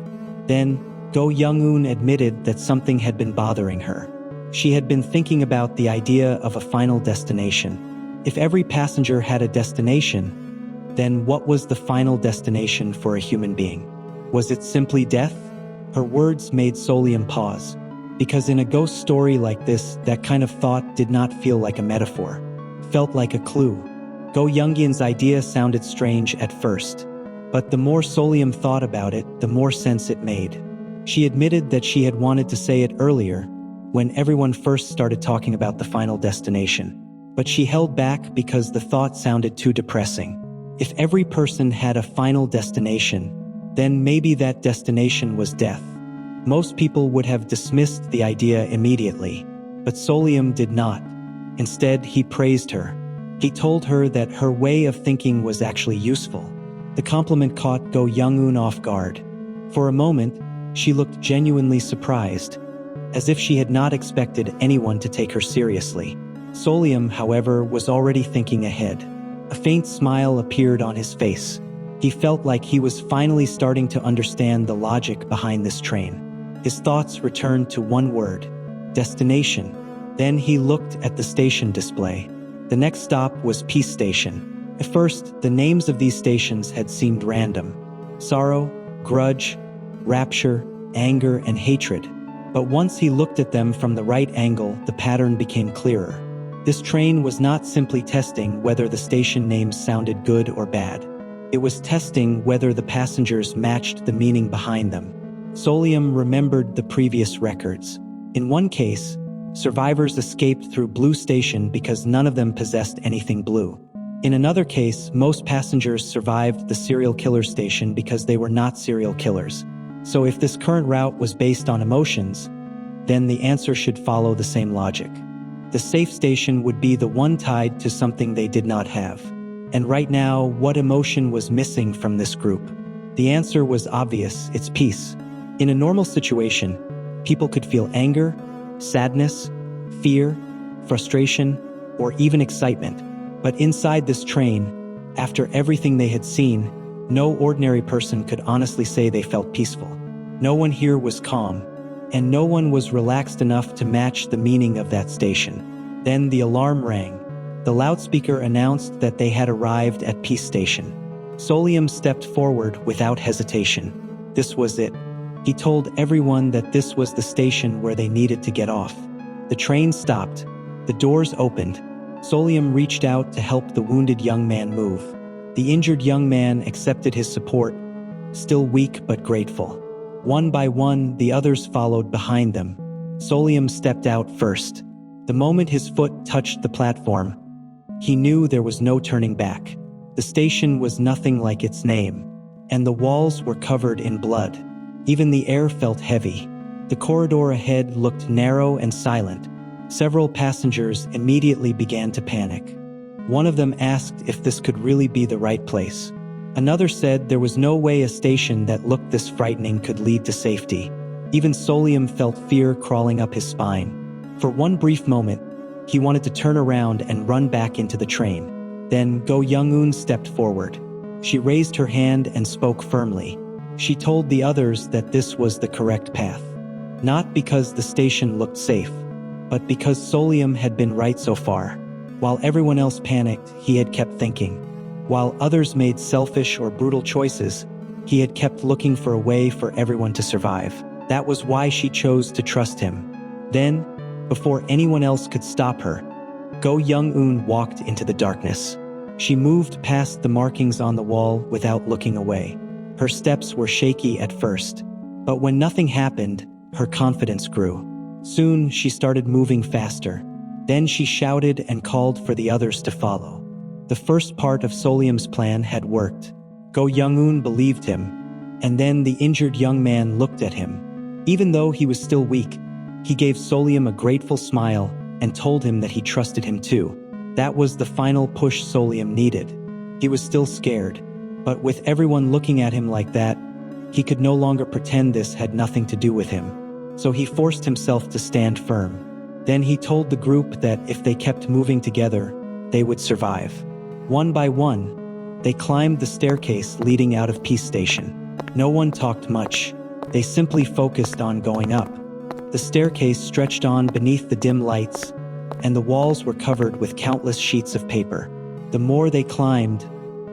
Then, Go Young-eun admitted that something had been bothering her. She had been thinking about the idea of a final destination. If every passenger had a destination, then what was the final destination for a human being? Was it simply death? Her words made Solium pause. Because in a ghost story like this, that kind of thought did not feel like a metaphor. It felt like a clue. Go Young-eun's idea sounded strange at first. But the more Solium thought about it, the more sense it made. She admitted that she had wanted to say it earlier, when everyone first started talking about the final destination. But she held back because the thought sounded too depressing. If every person had a final destination, then maybe that destination was death. Most people would have dismissed the idea immediately, but Solium did not. Instead, he praised her. He told her that her way of thinking was actually useful. The compliment caught Go Young-eun off guard. For a moment, she looked genuinely surprised, as if she had not expected anyone to take her seriously. Solium, however, was already thinking ahead. A faint smile appeared on his face. He felt like he was finally starting to understand the logic behind this train. His thoughts returned to one word: destination. Then he looked at the station display. The next stop was Peace Station. At first, the names of these stations had seemed random: sorrow, grudge, rapture, anger, and hatred. But once he looked at them from the right angle, the pattern became clearer. This train was not simply testing whether the station names sounded good or bad. It was testing whether the passengers matched the meaning behind them. Solium remembered the previous records. In one case, survivors escaped through Blue Station because none of them possessed anything blue. In another case, most passengers survived the serial killer station because they were not serial killers. So if this current route was based on emotions, then the answer should follow the same logic. The safe station would be the one tied to something they did not have. And right now, what emotion was missing from this group? The answer was obvious: it's peace. In a normal situation, people could feel anger, sadness, fear, frustration, or even excitement. But inside this train, after everything they had seen, no ordinary person could honestly say they felt peaceful. No one here was calm, and no one was relaxed enough to match the meaning of that station. Then the alarm rang. The loudspeaker announced that they had arrived at Peace Station. Solium stepped forward without hesitation. This was it. He told everyone that this was the station where they needed to get off. The train stopped. The doors opened. Solium reached out to help the wounded young man move. The injured young man accepted his support, still weak but grateful. One by one, the others followed behind them. Solium stepped out first. The moment his foot touched the platform, he knew there was no turning back. The station was nothing like its name, and the walls were covered in blood. Even the air felt heavy. The corridor ahead looked narrow and silent. Several passengers immediately began to panic. One of them asked if this could really be the right place. Another said there was no way a station that looked this frightening could lead to safety. Even Solium felt fear crawling up his spine. For one brief moment, he wanted to turn around and run back into the train. Then Go Young-eun stepped forward. She raised her hand and spoke firmly. She told the others that this was the correct path. Not because the station looked safe, but because Solium had been right so far. While everyone else panicked, he had kept thinking. While others made selfish or brutal choices, he had kept looking for a way for everyone to survive. That was why she chose to trust him. Then, before anyone else could stop her, Go Young-eun walked into the darkness. She moved past the markings on the wall without looking away. Her steps were shaky at first, but when nothing happened, her confidence grew. Soon, she started moving faster. Then she shouted and called for the others to follow. The first part of Solium's plan had worked. Go Young-eun believed him, and then the injured young man looked at him. Even though he was still weak, he gave Solium a grateful smile and told him that he trusted him too. That was the final push Solium needed. He was still scared, but with everyone looking at him like that, he could no longer pretend this had nothing to do with him. So he forced himself to stand firm. Then he told the group that if they kept moving together, they would survive. One by one, they climbed the staircase leading out of Peace Station. No one talked much. They simply focused on going up. The staircase stretched on beneath the dim lights, and the walls were covered with countless sheets of paper. The more they climbed,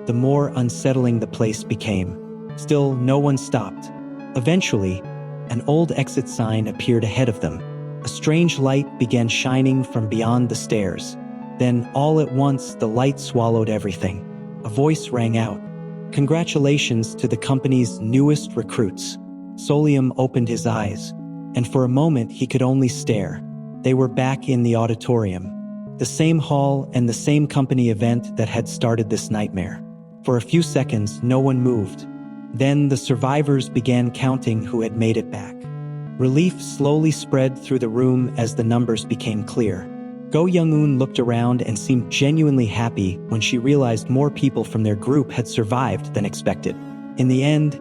the more unsettling the place became. Still, no one stopped. Eventually, an old exit sign appeared ahead of them. A strange light began shining from beyond the stairs. Then, all at once, the light swallowed everything. A voice rang out. "Congratulations to the company's newest recruits." Solium opened his eyes, and for a moment he could only stare. They were back in the auditorium, the same hall and the same company event that had started this nightmare. For a few seconds, no one moved. Then the survivors began counting who had made it back. Relief slowly spread through the room as the numbers became clear. Go Young-eun looked around and seemed genuinely happy when she realized more people from their group had survived than expected. In the end,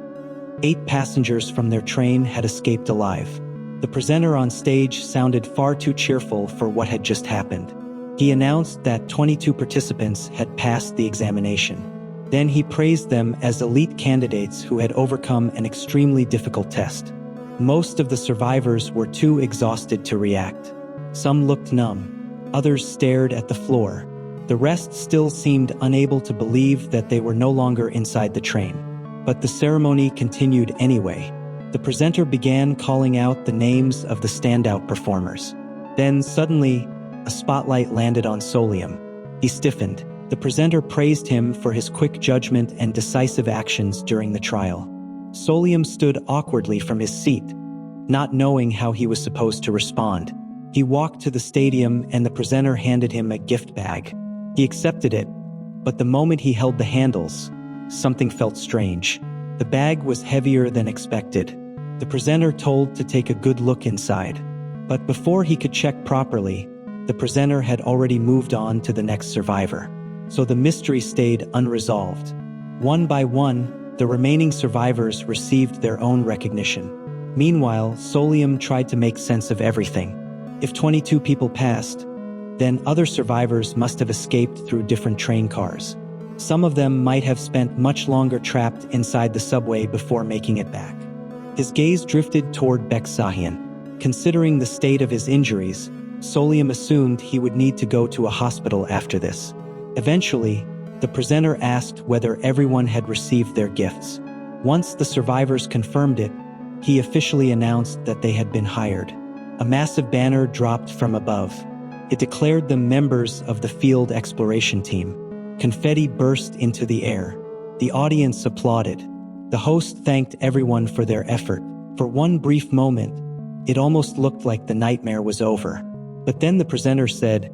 8 passengers from their train had escaped alive. The presenter on stage sounded far too cheerful for what had just happened. He announced that 22 participants had passed the examination. Then he praised them as elite candidates who had overcome an extremely difficult test. Most of the survivors were too exhausted to react. Some looked numb. Others stared at the floor. The rest still seemed unable to believe that they were no longer inside the train. But the ceremony continued anyway. The presenter began calling out the names of the standout performers. Then suddenly, a spotlight landed on Solium. He stiffened. The presenter praised him for his quick judgment and decisive actions during the trial. Solium stood awkwardly from his seat, not knowing how he was supposed to respond. He walked to the stadium and the presenter handed him a gift bag. He accepted it, but the moment he held the handles, something felt strange. The bag was heavier than expected. The presenter told to take a good look inside. But before he could check properly, the presenter had already moved on to the next survivor. So the mystery stayed unresolved. One by one, the remaining survivors received their own recognition. Meanwhile, Solium tried to make sense of everything. If 22 people passed, then other survivors must have escaped through different train cars. Some of them might have spent much longer trapped inside the subway before making it back. His gaze drifted toward Baek-sahyun. Considering the state of his injuries, Solium assumed he would need to go to a hospital after this. Eventually, the presenter asked whether everyone had received their gifts. Once the survivors confirmed it, he officially announced that they had been hired. A massive banner dropped from above. It declared them members of the field exploration team. Confetti burst into the air. The audience applauded. The host thanked everyone for their effort. For one brief moment, it almost looked like the nightmare was over. But then the presenter said,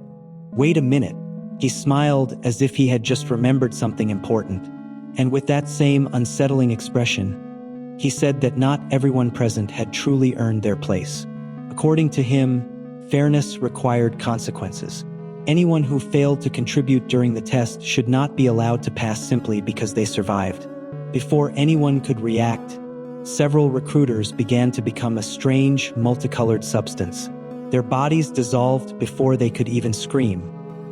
"Wait a minute." He smiled as if he had just remembered something important. And with that same unsettling expression, he said that not everyone present had truly earned their place. According to him, fairness required consequences. Anyone who failed to contribute during the test should not be allowed to pass simply because they survived. Before anyone could react, several recruiters began to become a strange, multicolored substance. Their bodies dissolved before they could even scream.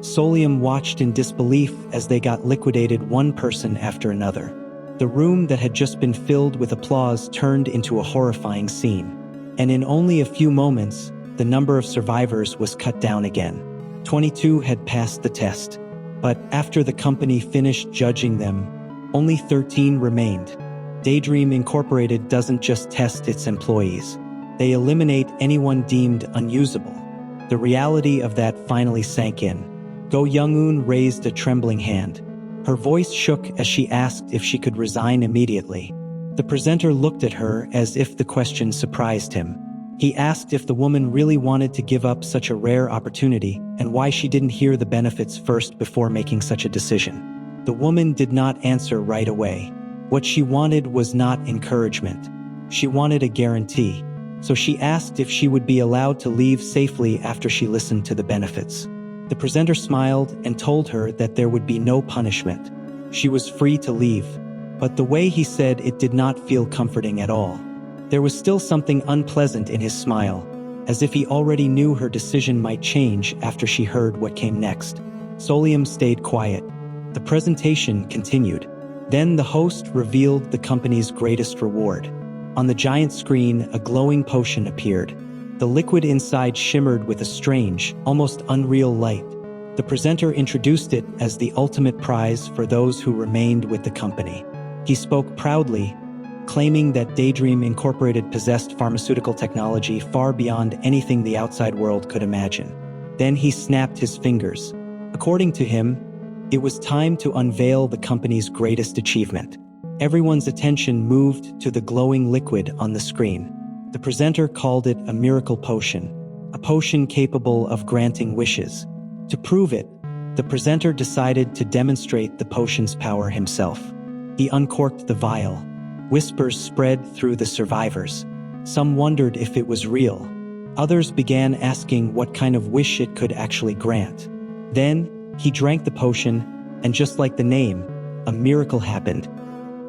Solium watched in disbelief as they got liquidated one person after another. The room that had just been filled with applause turned into a horrifying scene. And in only a few moments, the number of survivors was cut down again. 22 had passed the test, but after the company finished judging them, only 13 remained. Daydream Incorporated doesn't just test its employees. They eliminate anyone deemed unusable. The reality of that finally sank in. Go Young-eun raised a trembling hand. Her voice shook as she asked if she could resign immediately. The presenter looked at her as if the question surprised him. He asked if the woman really wanted to give up such a rare opportunity and why she didn't hear the benefits first before making such a decision. The woman did not answer right away. What she wanted was not encouragement. She wanted a guarantee. So she asked if she would be allowed to leave safely after she listened to the benefits. The presenter smiled and told her that there would be no punishment. She was free to leave. But the way he said it did not feel comforting at all. There was still something unpleasant in his smile, as if he already knew her decision might change after she heard what came next. Solium stayed quiet. The presentation continued. Then the host revealed the company's greatest reward. On the giant screen, a glowing potion appeared. The liquid inside shimmered with a strange, almost unreal light. The presenter introduced it as the ultimate prize for those who remained with the company. He spoke proudly, claiming that Daydream Incorporated possessed pharmaceutical technology far beyond anything the outside world could imagine. Then he snapped his fingers. According to him, it was time to unveil the company's greatest achievement. Everyone's attention moved to the glowing liquid on the screen. The presenter called it a miracle potion, a potion capable of granting wishes. To prove it, the presenter decided to demonstrate the potion's power himself. He uncorked the vial. Whispers spread through the survivors. Some wondered if it was real. Others began asking what kind of wish it could actually grant. Then, he drank the potion, and just like the name, a miracle happened.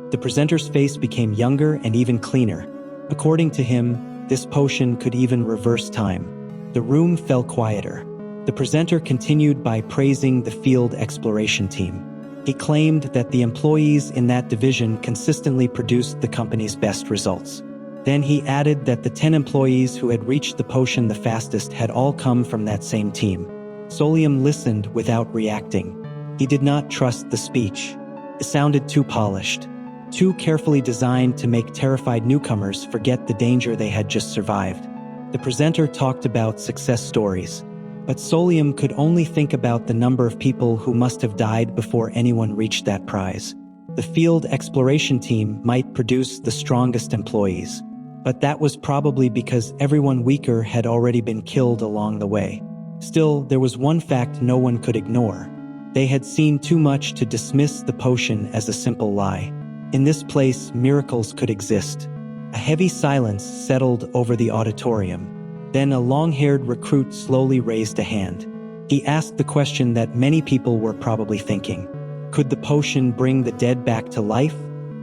The presenter's face became younger and even cleaner. According to him, this potion could even reverse time. The room fell quieter. The presenter continued by praising the field exploration team. He claimed that the employees in that division consistently produced the company's best results. Then he added that the 10 employees who had reached the potion the fastest had all come from that same team. Solium listened without reacting. He did not trust the speech. It sounded too polished, too carefully designed to make terrified newcomers forget the danger they had just survived. The presenter talked about success stories, but Solium could only think about the number of people who must have died before anyone reached that prize. The field exploration team might produce the strongest employees, but that was probably because everyone weaker had already been killed along the way. Still, there was one fact no one could ignore. They had seen too much to dismiss the potion as a simple lie. In this place, miracles could exist. A heavy silence settled over the auditorium. Then a long-haired recruit slowly raised a hand. He asked the question that many people were probably thinking. Could the potion bring the dead back to life?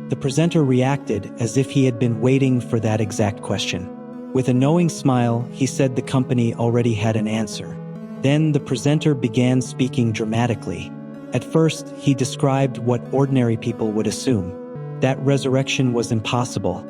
The presenter reacted as if he had been waiting for that exact question. With a knowing smile, he said the company already had an answer. Then the presenter began speaking dramatically. At first, he described what ordinary people would assume. That resurrection was impossible.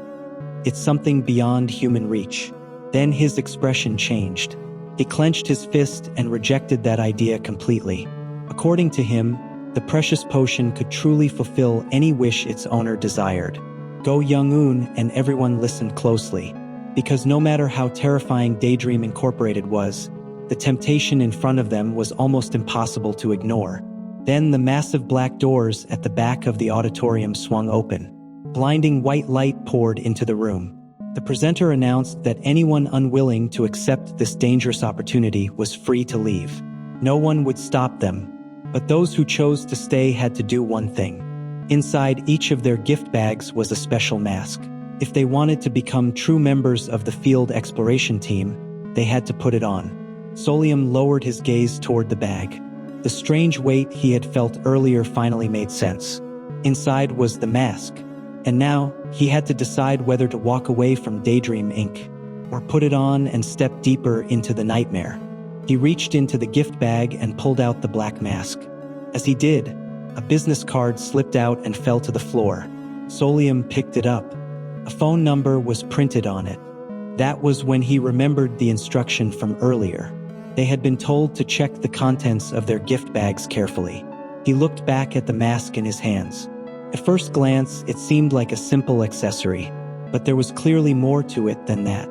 It's something beyond human reach. Then his expression changed. He clenched his fist and rejected that idea completely. According to him, the precious potion could truly fulfill any wish its owner desired. Go Young-un and everyone listened closely, because no matter how terrifying Daydream Incorporated was, the temptation in front of them was almost impossible to ignore. Then the massive black doors at the back of the auditorium swung open. Blinding white light poured into the room. The presenter announced that anyone unwilling to accept this dangerous opportunity was free to leave. No one would stop them, but those who chose to stay had to do one thing. Inside each of their gift bags was a special mask. If they wanted to become true members of the field exploration team, they had to put it on. Solium lowered his gaze toward the bag. The strange weight he had felt earlier finally made sense. Inside was the mask, and now he had to decide whether to walk away from Daydream Inc. or put it on and step deeper into the nightmare. He reached into the gift bag and pulled out the black mask. As he did, a business card slipped out and fell to the floor. Solium picked it up. A phone number was printed on it. That was when he remembered the instruction from earlier. They had been told to check the contents of their gift bags carefully. He looked back at the mask in his hands. At first glance, it seemed like a simple accessory, but there was clearly more to it than that.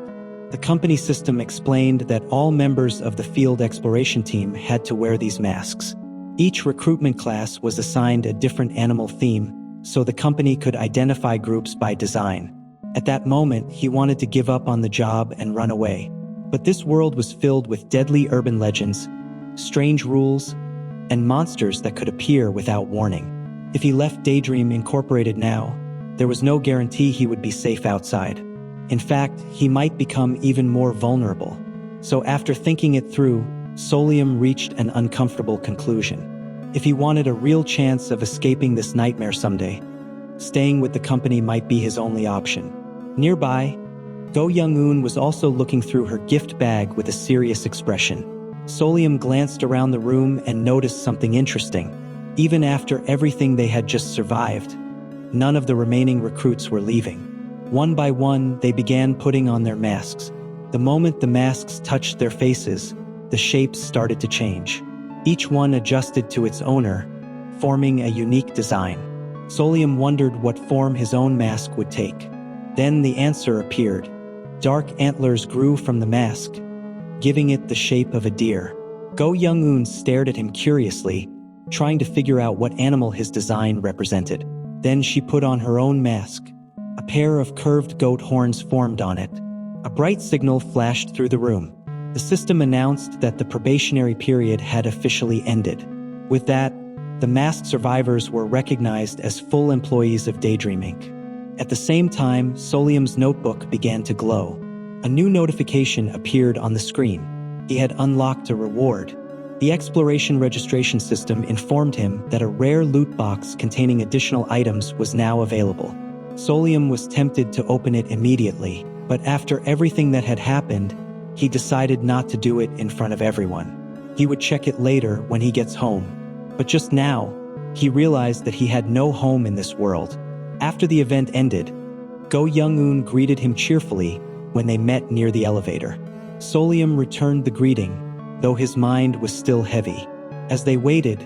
The company system explained that all members of the field exploration team had to wear these masks. Each recruitment class was assigned a different animal theme, so the company could identify groups by design. At that moment, he wanted to give up on the job and run away. But this world was filled with deadly urban legends, strange rules, and monsters that could appear without warning. If he left Daydream Incorporated now, there was no guarantee he would be safe outside. In fact, he might become even more vulnerable. So after thinking it through, Solium reached an uncomfortable conclusion. If he wanted a real chance of escaping this nightmare someday, staying with the company might be his only option. Nearby, Go Young-un was also looking through her gift bag with a serious expression. Solium glanced around the room and noticed something interesting. Even after everything they had just survived, none of the remaining recruits were leaving. One by one, they began putting on their masks. The moment the masks touched their faces, the shapes started to change. Each one adjusted to its owner, forming a unique design. Solium wondered what form his own mask would take. Then the answer appeared. Dark antlers grew from the mask, giving it the shape of a deer. Go Young-un stared at him curiously, trying to figure out what animal his design represented. Then she put on her own mask. A pair of curved goat horns formed on it. A bright signal flashed through the room. The system announced that the probationary period had officially ended. With that, the masked survivors were recognized as full employees of Daydream Inc. At the same time, Solium's notebook began to glow. A new notification appeared on the screen. He had unlocked a reward. The exploration registration system informed him that a rare loot box containing additional items was now available. Solium was tempted to open it immediately, but after everything that had happened, he decided not to do it in front of everyone. He would check it later when he gets home. But just now, he realized that he had no home in this world. After the event ended, Go Young-un greeted him cheerfully when they met near the elevator. Solium returned the greeting, though his mind was still heavy. As they waited,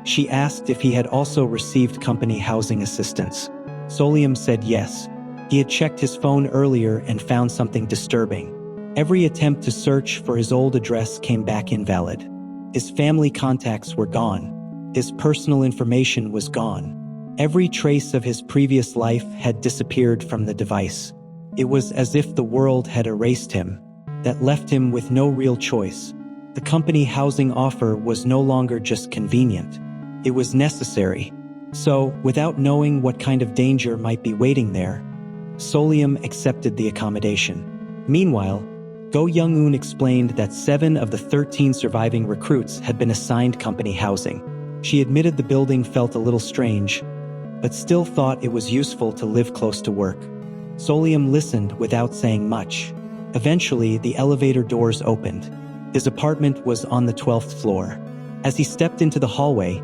she asked if he had also received company housing assistance. Solium said yes. He had checked his phone earlier and found something disturbing. Every attempt to search for his old address came back invalid. His family contacts were gone. His personal information was gone. Every trace of his previous life had disappeared from the device. It was as if the world had erased him, that left him with no real choice. The company housing offer was no longer just convenient. It was necessary. So, without knowing what kind of danger might be waiting there, Solium accepted the accommodation. Meanwhile, Go Young-un explained that 7 of the 13 surviving recruits had been assigned company housing. She admitted the building felt a little strange, but still thought it was useful to live close to work. Solium listened without saying much. Eventually, the elevator doors opened. His apartment was on the 12th floor. As he stepped into the hallway,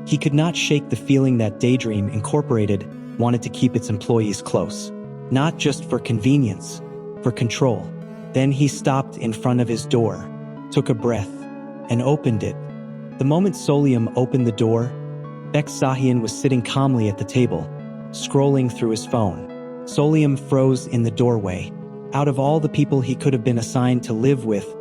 he could not shake the feeling that Daydream Incorporated wanted to keep its employees close. Not just for convenience, for control. Then he stopped in front of his door, took a breath, and opened it. The moment Solium opened the door, Baek Sahyun was sitting calmly at the table, scrolling through his phone. Solium froze in the doorway. Out of all the people he could have been assigned to live with,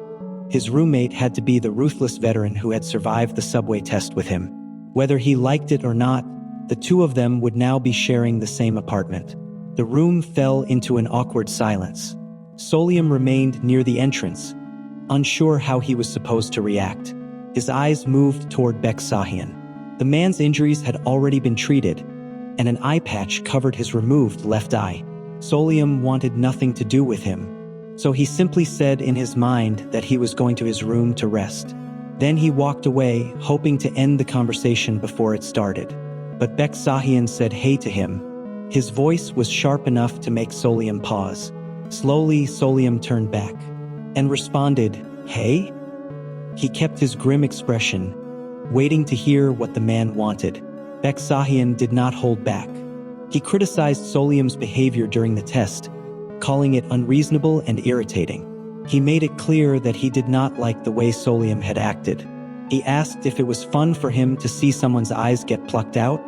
his roommate had to be the ruthless veteran who had survived the subway test with him. Whether he liked it or not, the two of them would now be sharing the same apartment. The room fell into an awkward silence. Solium remained near the entrance, unsure how he was supposed to react. His eyes moved toward Beksahian. The man's injuries had already been treated, and an eye patch covered his removed left eye. Solium wanted nothing to do with him, so he simply said in his mind that he was going to his room to rest. Then he walked away, hoping to end the conversation before it started. But Beksahian said hey to him. His voice was sharp enough to make Solium pause. Slowly, Solium turned back and responded, "Hey?" He kept his grim expression, waiting to hear what the man wanted. Beksahian did not hold back. He criticized Solium's behavior during the test, calling it unreasonable and irritating. He made it clear that he did not like the way Solium had acted. He asked if it was fun for him to see someone's eyes get plucked out.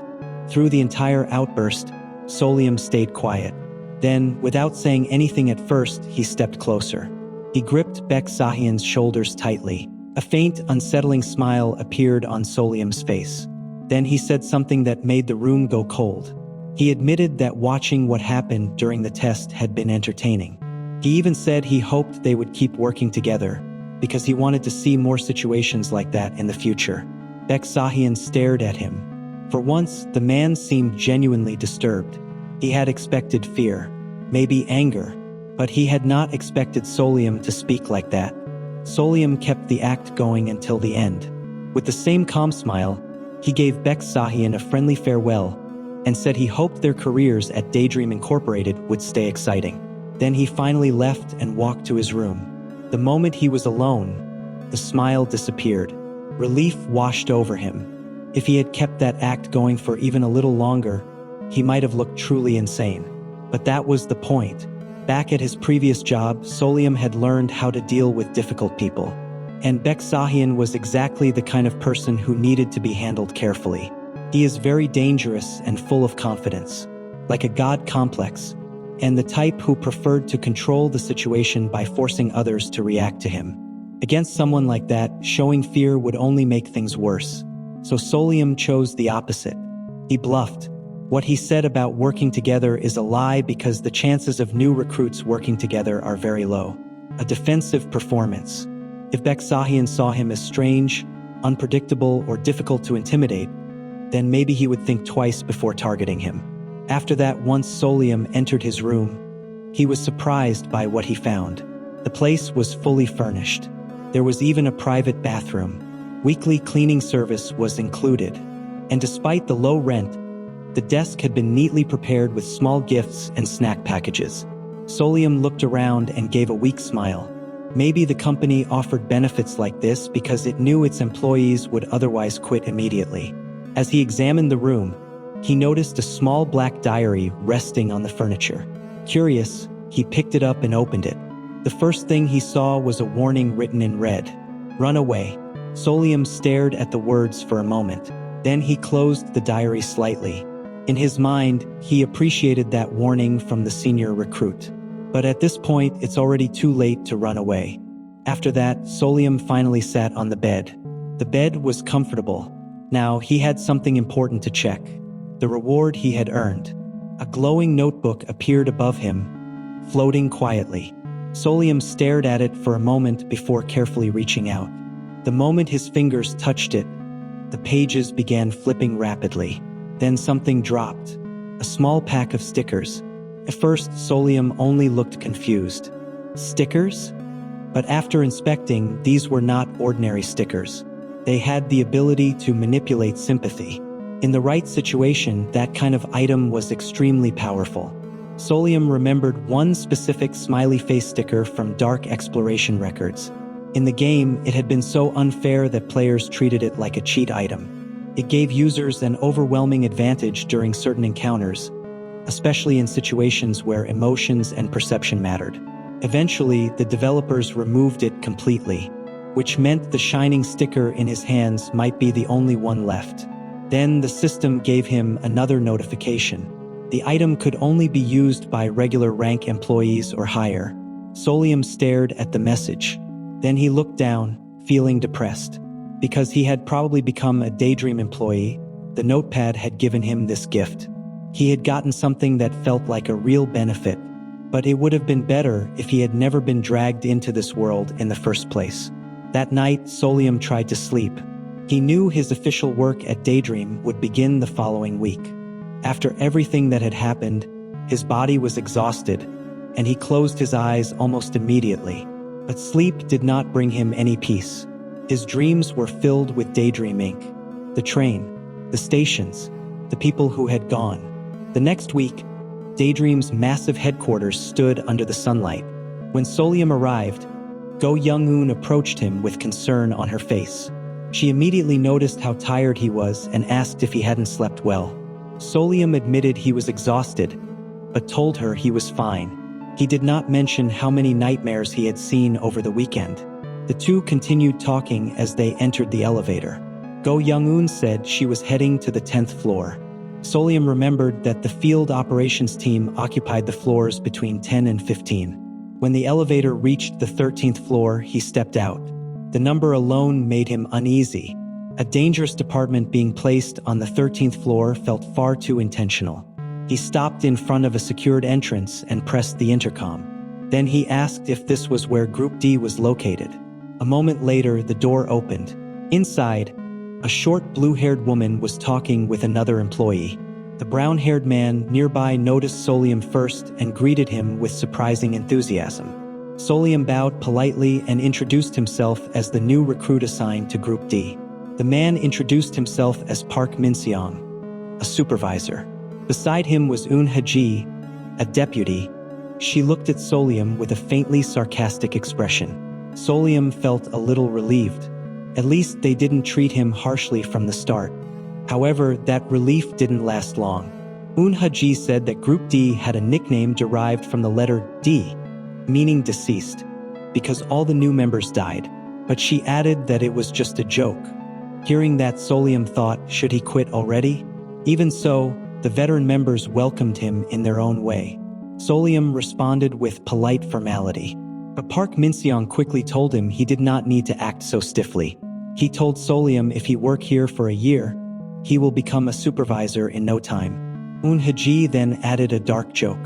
Through the entire outburst, Solium stayed quiet. Then, without saying anything at first, he stepped closer. He gripped Beksahian's shoulders tightly. A faint, unsettling smile appeared on Solium's face. Then he said something that made the room go cold. He admitted that watching what happened during the test had been entertaining. He even said he hoped they would keep working together, because he wanted to see more situations like that in the future. Beksahian stared at him. For once, the man seemed genuinely disturbed. He had expected fear, maybe anger, but he had not expected Solium to speak like that. Solium kept the act going until the end. With the same calm smile, he gave Beksahian a friendly farewell and said he hoped their careers at Daydream Incorporated would stay exciting. Then he finally left and walked to his room. The moment he was alone, the smile disappeared. Relief washed over him. If he had kept that act going for even a little longer, he might have looked truly insane. But that was the point. Back at his previous job, Solium had learned how to deal with difficult people. And Beksahian was exactly the kind of person who needed to be handled carefully. He is very dangerous and full of confidence, like a god complex, and the type who preferred to control the situation by forcing others to react to him. Against someone like that, showing fear would only make things worse. So Solium chose the opposite. He bluffed. What he said about working together is a lie because the chances of new recruits working together are very low. A defensive performance. If Beksahian saw him as strange, unpredictable, or difficult to intimidate, then maybe he would think twice before targeting him. After that, once Solium entered his room, he was surprised by what he found. The place was fully furnished. There was even a private bathroom. Weekly cleaning service was included. And despite the low rent, the desk had been neatly prepared with small gifts and snack packages. Solium looked around and gave a weak smile. Maybe the company offered benefits like this because it knew its employees would otherwise quit immediately. As he examined the room, he noticed a small black diary resting on the furniture. Curious, he picked it up and opened it. The first thing he saw was a warning written in red. "Run away." Solium stared at the words for a moment. Then he closed the diary slightly. In his mind, he appreciated that warning from the senior recruit. But at this point, it's already too late to run away. After that, Solium finally sat on the bed. The bed was comfortable. Now he had something important to check. The reward he had earned. A glowing notebook appeared above him, floating quietly. Solium stared at it for a moment before carefully reaching out. The moment his fingers touched it, the pages began flipping rapidly. Then something dropped. A small pack of stickers. At first, Solium only looked confused. Stickers? But after inspecting, these were not ordinary stickers. They had the ability to manipulate sympathy. In the right situation, that kind of item was extremely powerful. Solium remembered one specific smiley face sticker from Dark Exploration records. In the game, it had been so unfair that players treated it like a cheat item. It gave users an overwhelming advantage during certain encounters, especially in situations where emotions and perception mattered. Eventually, the developers removed it completely, which meant the shining sticker in his hands might be the only one left. Then the system gave him another notification. The item could only be used by regular rank employees or higher. Solium stared at the message. Then he looked down, feeling depressed. Because he had probably become a Daydream employee, the notepad had given him this gift. He had gotten something that felt like a real benefit, but it would have been better if he had never been dragged into this world in the first place. That night, Solium tried to sleep. He knew his official work at Daydream would begin the following week. After everything that had happened, his body was exhausted, and he closed his eyes almost immediately. But sleep did not bring him any peace. His dreams were filled with daydreaming. The train, the stations, the people who had gone. The next week, Daydream's massive headquarters stood under the sunlight. When Solium arrived, Go Young-eun approached him with concern on her face. She immediately noticed how tired he was and asked if he hadn't slept well. Solium admitted he was exhausted, but told her he was fine. He did not mention how many nightmares he had seen over the weekend. The two continued talking as they entered the elevator. Go Young-eun said she was heading to the 10th floor. Solium remembered that the field operations team occupied the floors between 10 and 15. When the elevator reached the 13th floor, he stepped out. The number alone made him uneasy. A dangerous department being placed on the 13th floor felt far too intentional. He stopped in front of a secured entrance and pressed the intercom. Then he asked if this was where Group D was located. A moment later, the door opened. Inside, a short blue-haired woman was talking with another employee. The brown-haired man nearby noticed Solium first and greeted him with surprising enthusiasm. Solium bowed politely and introduced himself as the new recruit assigned to Group D. The man introduced himself as Park Min-seong, a supervisor. Beside him was Eun Ha-ji, a deputy. She looked at Solium with a faintly sarcastic expression. Solium felt a little relieved. At least they didn't treat him harshly from the start. However, that relief didn't last long. Eun Ha-ji said that Group D had a nickname derived from the letter D, meaning deceased, because all the new members died. But she added that it was just a joke. Hearing that, Solium thought, should he quit already? Even so, the veteran members welcomed him in their own way. Solium responded with polite formality. But Park Min-seong quickly told him he did not need to act so stiffly. He told Solium if he work here for a year, he will become a supervisor in no time. Eun Ha-ji then added a dark joke.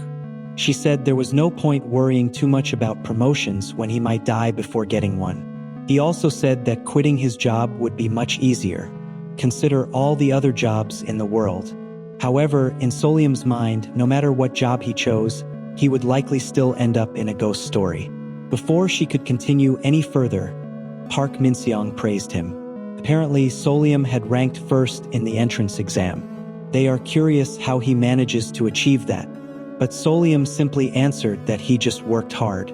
She said there was no point worrying too much about promotions when he might die before getting one. He also said that quitting his job would be much easier. Consider all the other jobs in the world. However, in Solium's mind, no matter what job he chose, he would likely still end up in a ghost story. Before she could continue any further, Park Min-seong praised him. Apparently, Solium had ranked first in the entrance exam. They are curious how he manages to achieve that. But Solium simply answered that he just worked hard.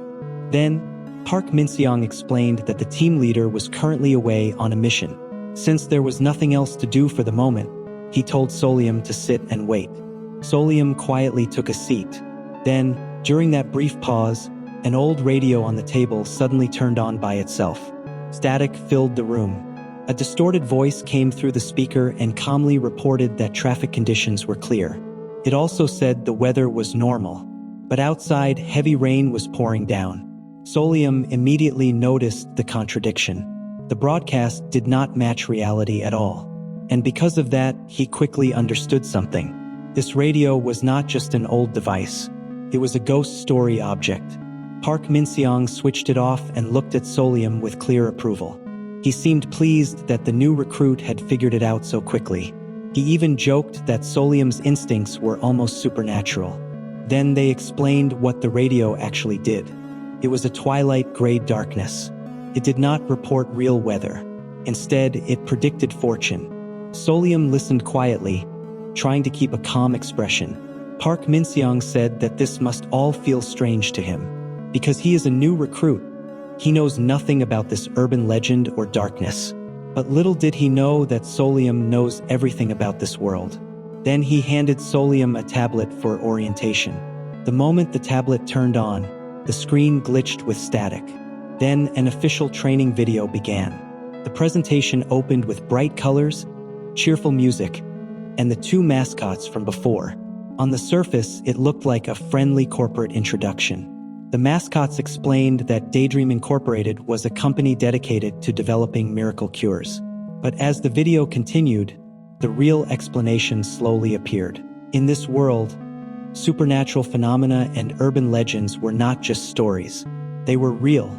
Then, Park Min-seong explained that the team leader was currently away on a mission. Since there was nothing else to do for the moment, he told Solium to sit and wait. Solium quietly took a seat. Then, during that brief pause, an old radio on the table suddenly turned on by itself. Static filled the room. A distorted voice came through the speaker and calmly reported that traffic conditions were clear. It also said the weather was normal. But outside, heavy rain was pouring down. Solium immediately noticed the contradiction. The broadcast did not match reality at all. And because of that, he quickly understood something. This radio was not just an old device. It was a ghost story object. Park Min-seong switched it off and looked at Solium with clear approval. He seemed pleased that the new recruit had figured it out so quickly. He even joked that Solium's instincts were almost supernatural. Then they explained what the radio actually did. It was a twilight gray darkness. It did not report real weather. Instead, it predicted fortune. Solium listened quietly, trying to keep a calm expression. Park Min-seong said that this must all feel strange to him. Because he is a new recruit, he knows nothing about this urban legend or darkness. But little did he know that Solium knows everything about this world. Then he handed Solium a tablet for orientation. The moment the tablet turned on, the screen glitched with static. Then an official training video began. The presentation opened with bright colors, cheerful music, and the two mascots from before. On the surface, it looked like a friendly corporate introduction. The mascots explained that Daydream Incorporated was a company dedicated to developing miracle cures. But as the video continued, the real explanation slowly appeared. In this world, supernatural phenomena and urban legends were not just stories. They were real.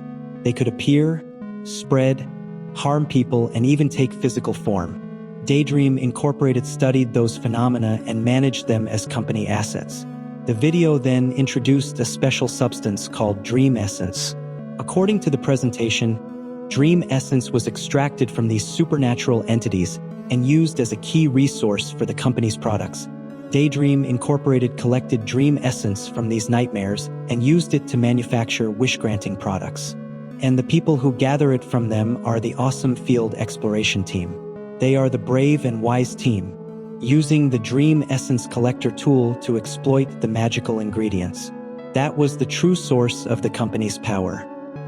They could appear, spread, harm people, and even take physical form. Daydream Incorporated studied those phenomena and managed them as company assets. The video then introduced a special substance called Dream Essence. According to the presentation, Dream Essence was extracted from these supernatural entities and used as a key resource for the company's products. Daydream Incorporated collected Dream Essence from these nightmares and used it to manufacture wish-granting products. And the people who gather it from them are the awesome field exploration team. They are the brave and wise team, using the Dream Essence Collector tool to exploit the magical ingredients. That was the true source of the company's power.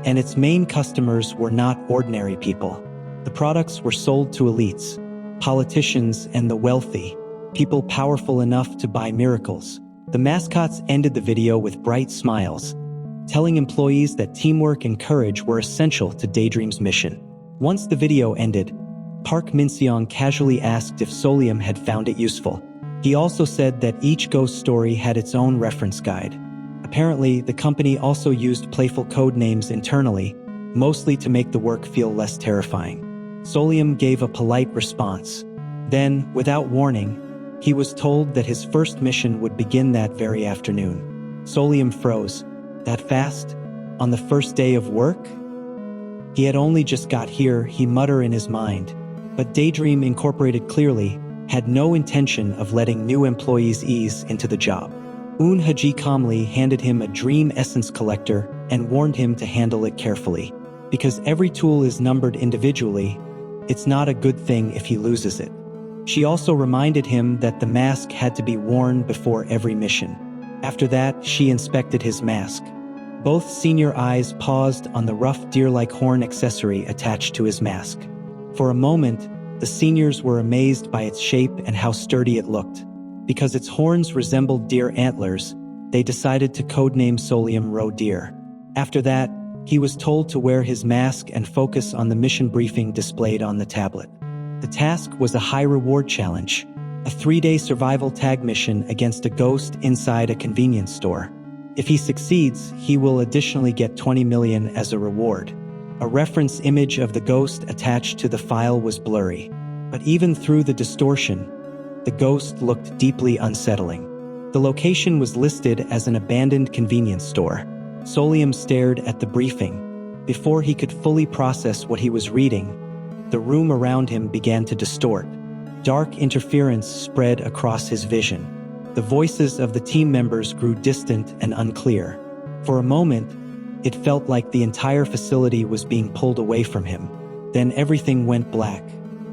And its main customers were not ordinary people. The products were sold to elites, politicians, and the wealthy, people powerful enough to buy miracles. The mascots ended the video with bright smiles, telling employees that teamwork and courage were essential to Daydream's mission. Once the video ended, Park Min-seong casually asked if Solium had found it useful. He also said that each ghost story had its own reference guide. Apparently, the company also used playful code names internally, mostly to make the work feel less terrifying. Solium gave a polite response. Then, without warning, he was told that his first mission would begin that very afternoon. Solium froze. That fast? On the first day of work? He had only just got here, he muttered in his mind. But Daydream Incorporated clearly had no intention of letting new employees ease into the job. Eun Haji calmly handed him a Dream Essence Collector and warned him to handle it carefully. Because every tool is numbered individually, it's not a good thing if he loses it. She also reminded him that the mask had to be worn before every mission. After that, she inspected his mask. Both senior eyes paused on the rough deer-like horn accessory attached to his mask. For a moment, the seniors were amazed by its shape and how sturdy it looked. Because its horns resembled deer antlers, they decided to codename Solium Roe Deer. After that, he was told to wear his mask and focus on the mission briefing displayed on the tablet. The task was a high-reward challenge, a 3-day survival tag mission against a ghost inside a convenience store. If he succeeds, he will additionally get 20 million as a reward. A reference image of the ghost attached to the file was blurry, but even through the distortion, the ghost looked deeply unsettling. The location was listed as an abandoned convenience store. Solium stared at the briefing. Before he could fully process what he was reading, the room around him began to distort. Dark interference spread across his vision. The voices of the team members grew distant and unclear. For a moment, it felt like the entire facility was being pulled away from him. Then everything went black.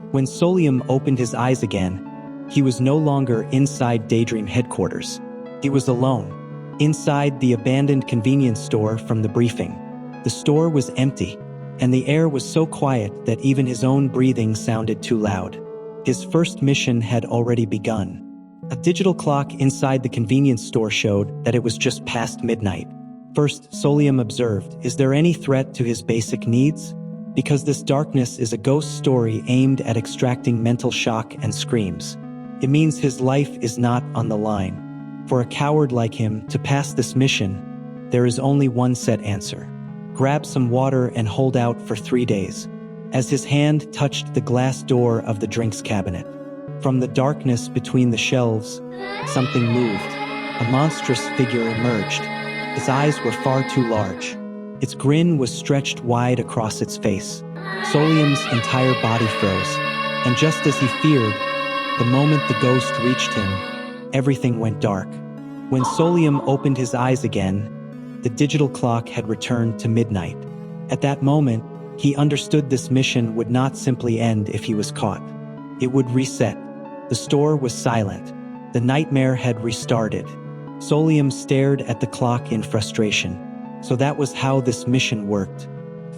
When Solium opened his eyes again, he was no longer inside Daydream headquarters. He was alone, inside the abandoned convenience store from the briefing. The store was empty, and the air was so quiet that even his own breathing sounded too loud. His first mission had already begun. A digital clock inside the convenience store showed that it was just past midnight. First, Solium observed, is there any threat to his basic needs? Because this darkness is a ghost story aimed at extracting mental shock and screams. It means his life is not on the line. For a coward like him to pass this mission, there is only one set answer. Grab some water and hold out for 3 days. As his hand touched the glass door of the drinks cabinet, from the darkness between the shelves, something moved. A monstrous figure emerged. Its eyes were far too large. Its grin was stretched wide across its face. Solium's entire body froze, and just as he feared, the moment the ghost reached him, everything went dark. When Solium opened his eyes again, the digital clock had returned to midnight. At that moment, he understood this mission would not simply end if he was caught. It would reset. The store was silent. The nightmare had restarted. Solium stared at the clock in frustration. So that was how this mission worked.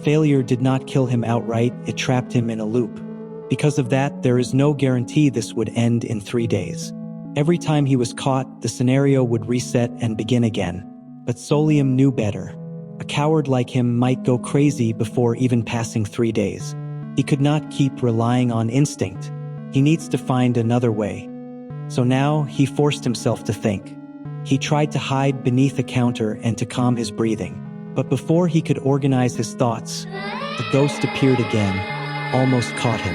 Failure did not kill him outright, it trapped him in a loop. Because of that, there is no guarantee this would end in 3 days. Every time he was caught, the scenario would reset and begin again. But Solium knew better. A coward like him might go crazy before even passing 3 days. He could not keep relying on instinct. He needs to find another way. So now he forced himself to think. He tried to hide beneath a counter and to calm his breathing. But before he could organize his thoughts, the ghost appeared again, almost caught him.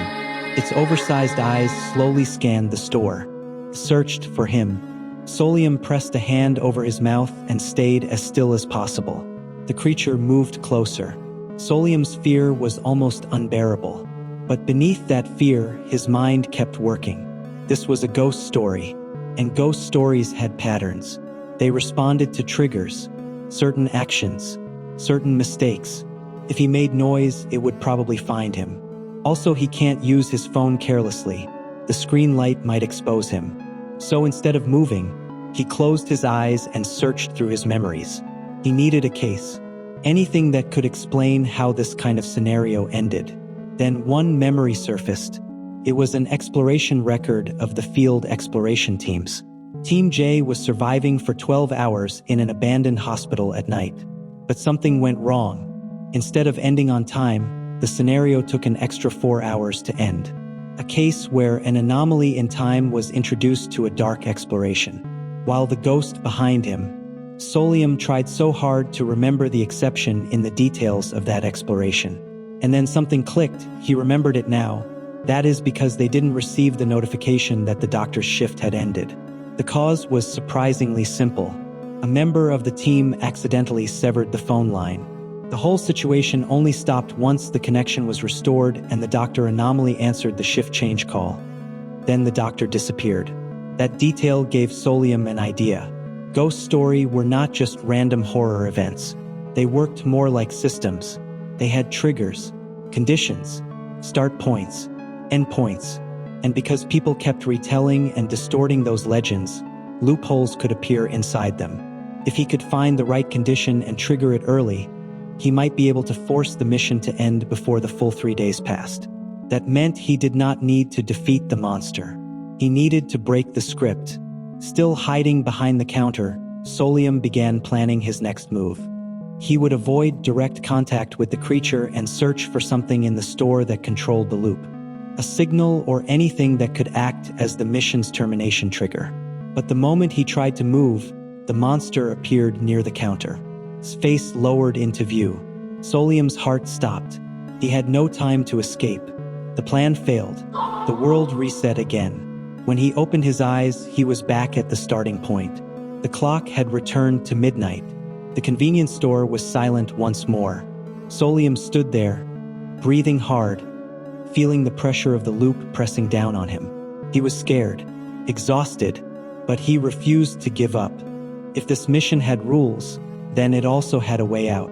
Its oversized eyes slowly scanned the store, searched for him. Solium pressed a hand over his mouth and stayed as still as possible. The creature moved closer. Solium's fear was almost unbearable. But beneath that fear, his mind kept working. This was a ghost story, and ghost stories had patterns. They responded to triggers, certain actions, certain mistakes. If he made noise, it would probably find him. Also, he can't use his phone carelessly. The screen light might expose him. So instead of moving, he closed his eyes and searched through his memories. He needed a case, anything that could explain how this kind of scenario ended. Then one memory surfaced. It was an exploration record of the field exploration teams. Team J was surviving for 12 hours in an abandoned hospital at night. But something went wrong. Instead of ending on time, the scenario took an extra 4 hours to end. A case where an anomaly in time was introduced to a dark exploration. While the ghost behind him, Solium tried so hard to remember the exception in the details of that exploration. And then something clicked. He remembered it now. That is because they didn't receive the notification that the doctor's shift had ended. The cause was surprisingly simple. A member of the team accidentally severed the phone line. The whole situation only stopped once the connection was restored and the doctor anomaly answered the shift change call. Then the doctor disappeared. That detail gave Solium an idea. Ghost story were not just random horror events. They worked more like systems. They had triggers, conditions, start points, end points. And because people kept retelling and distorting those legends, loopholes could appear inside them. If he could find the right condition and trigger it early, he might be able to force the mission to end before the full 3 days passed. That meant he did not need to defeat the monster. He needed to break the script. Still hiding behind the counter, Solium began planning his next move. He would avoid direct contact with the creature and search for something in the store that controlled the loop. A signal or anything that could act as the mission's termination trigger. But the moment he tried to move, the monster appeared near the counter. His face lowered into view. Solium's heart stopped. He had no time to escape. The plan failed. The world reset again. When he opened his eyes, he was back at the starting point. The clock had returned to midnight. The convenience store was silent once more. Solium stood there, breathing hard, feeling the pressure of the loop pressing down on him. He was scared, exhausted, but he refused to give up. If this mission had rules, then it also had a way out.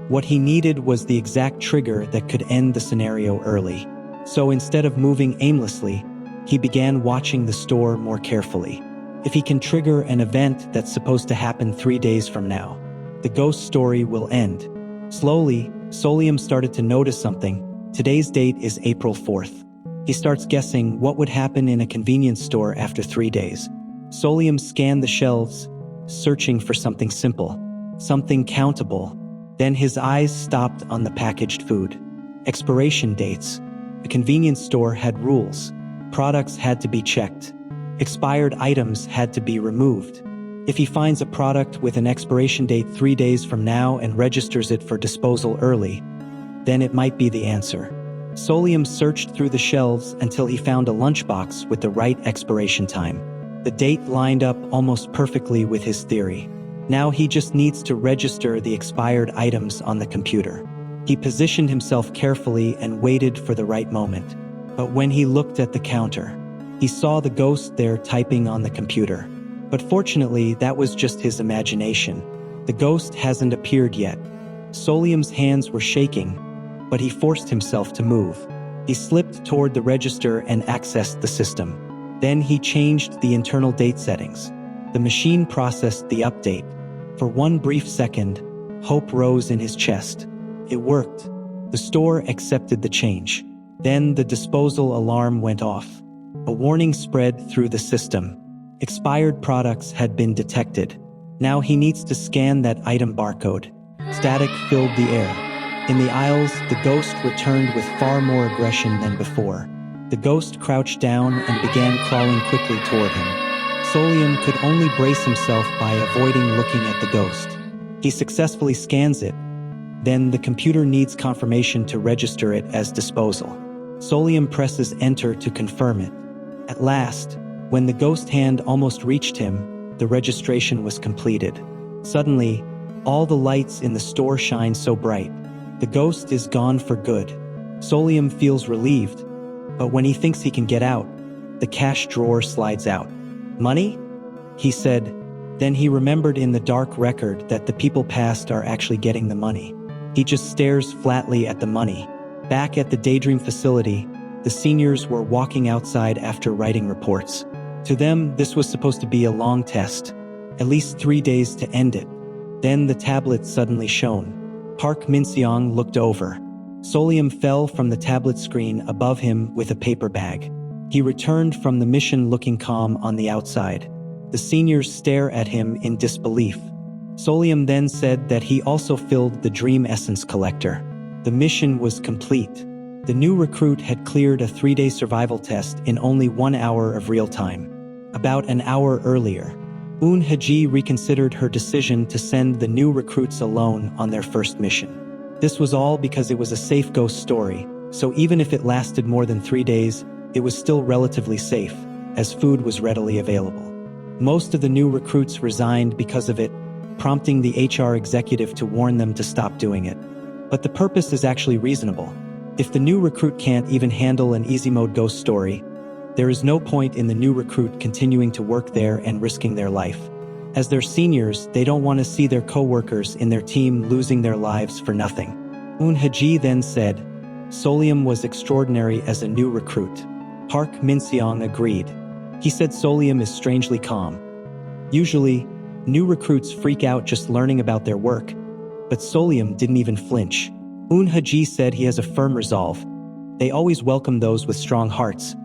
What he needed was the exact trigger that could end the scenario early. So instead of moving aimlessly, he began watching the store more carefully. If he can trigger an event that's supposed to happen 3 days from now, the ghost story will end. Slowly, Solium started to notice something. Today's date is April 4th. He starts guessing what would happen in a convenience store after 3 days. Solium scanned the shelves, searching for something simple, something countable. Then his eyes stopped on the packaged food. Expiration dates. The convenience store had rules. Products had to be checked. Expired items had to be removed. If he finds a product with an expiration date 3 days from now and registers it for disposal early, then it might be the answer. Solium searched through the shelves until he found a lunchbox with the right expiration time. The date lined up almost perfectly with his theory. Now he just needs to register the expired items on the computer. He positioned himself carefully and waited for the right moment. But when he looked at the counter, he saw the ghost there typing on the computer. But fortunately, that was just his imagination. The ghost hasn't appeared yet. Solium's hands were shaking, but he forced himself to move. He slipped toward the register and accessed the system. Then he changed the internal date settings. The machine processed the update. For one brief second, hope rose in his chest. It worked. The store accepted the change. Then the disposal alarm went off. A warning spread through the system. Expired products had been detected. Now he needs to scan that item barcode. Static filled the air. In the aisles, the ghost returned with far more aggression than before. The ghost crouched down and began crawling quickly toward him. Solium could only brace himself by avoiding looking at the ghost. He successfully scans it. Then the computer needs confirmation to register it as disposal. Solium presses enter to confirm it. At last, when the ghost hand almost reached him, the registration was completed. Suddenly, all the lights in the store shine so bright. The ghost is gone for good. Solium feels relieved, but when he thinks he can get out, the cash drawer slides out. Money? He said. Then he remembered in the dark record that the people past are actually getting the money. He just stares flatly at the money. Back at the Daydream facility, the seniors were walking outside after writing reports. To them, this was supposed to be a long test, at least 3 days to end it. Then the tablet suddenly shone. Park Min-seong looked over. Solium fell from the tablet screen above him with a paper bag. He returned from the mission looking calm on the outside. The seniors stare at him in disbelief. Solium then said that he also filled the Dream Essence Collector. The mission was complete. The new recruit had cleared a 3-day survival test in only 1 hour of real time. About an hour earlier, Eun Haji reconsidered her decision to send the new recruits alone on their first mission. This was all because it was a safe ghost story, so even if it lasted more than 3 days, it was still relatively safe, as food was readily available. Most of the new recruits resigned because of it, prompting the HR executive to warn them to stop doing it. But the purpose is actually reasonable. If the new recruit can't even handle an easy-mode ghost story, there is no point in the new recruit continuing to work there and risking their life. As their seniors, they don't want to see their co-workers in their team losing their lives for nothing. Eun Haji then said, Solium was extraordinary as a new recruit. Park Min-seong agreed. He said Solium is strangely calm. Usually, new recruits freak out just learning about their work, but Solium didn't even flinch. Eun Haji said he has a firm resolve. They always welcome those with strong hearts.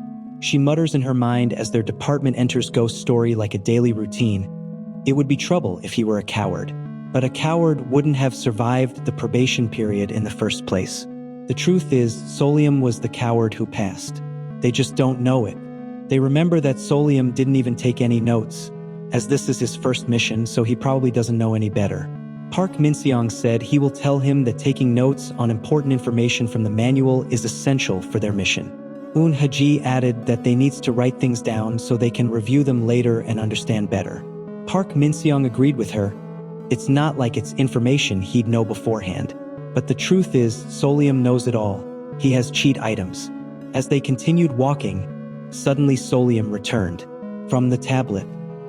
She mutters in her mind as their department enters ghost story like a daily routine. It would be trouble if he were a coward. But a coward wouldn't have survived the probation period in the first place. The truth is, Solium was the coward who passed. They just don't know it. They remember that Solium didn't even take any notes, as this is his first mission, so he probably doesn't know any better. Park Min-seong said he will tell him that taking notes on important information from the manual is essential for their mission. Eun Haji added that they needs to write things down so they can review them later and understand better. Park Min-seong agreed with her. It's not like it's information he'd know beforehand. But the truth is, Solium knows it all. He has cheat items. As they continued walking, suddenly Solium returned. From the tablet,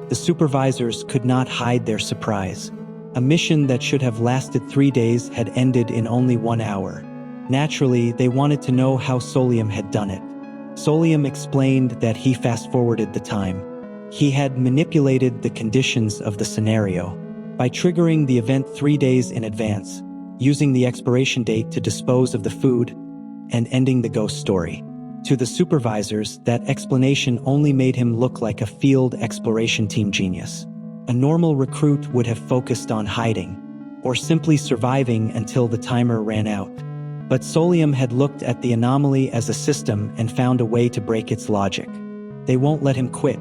the supervisors could not hide their surprise. A mission that should have lasted 3 days had ended in only 1 hour. Naturally, they wanted to know how Solium had done it. Solium explained that he fast-forwarded the time. He had manipulated the conditions of the scenario by triggering the event 3 days in advance, using the expiration date to dispose of the food, and ending the ghost story. To the supervisors, that explanation only made him look like a field exploration team genius. A normal recruit would have focused on hiding, or simply surviving until the timer ran out. But Solium had looked at the anomaly as a system and found a way to break its logic. They won't let him quit.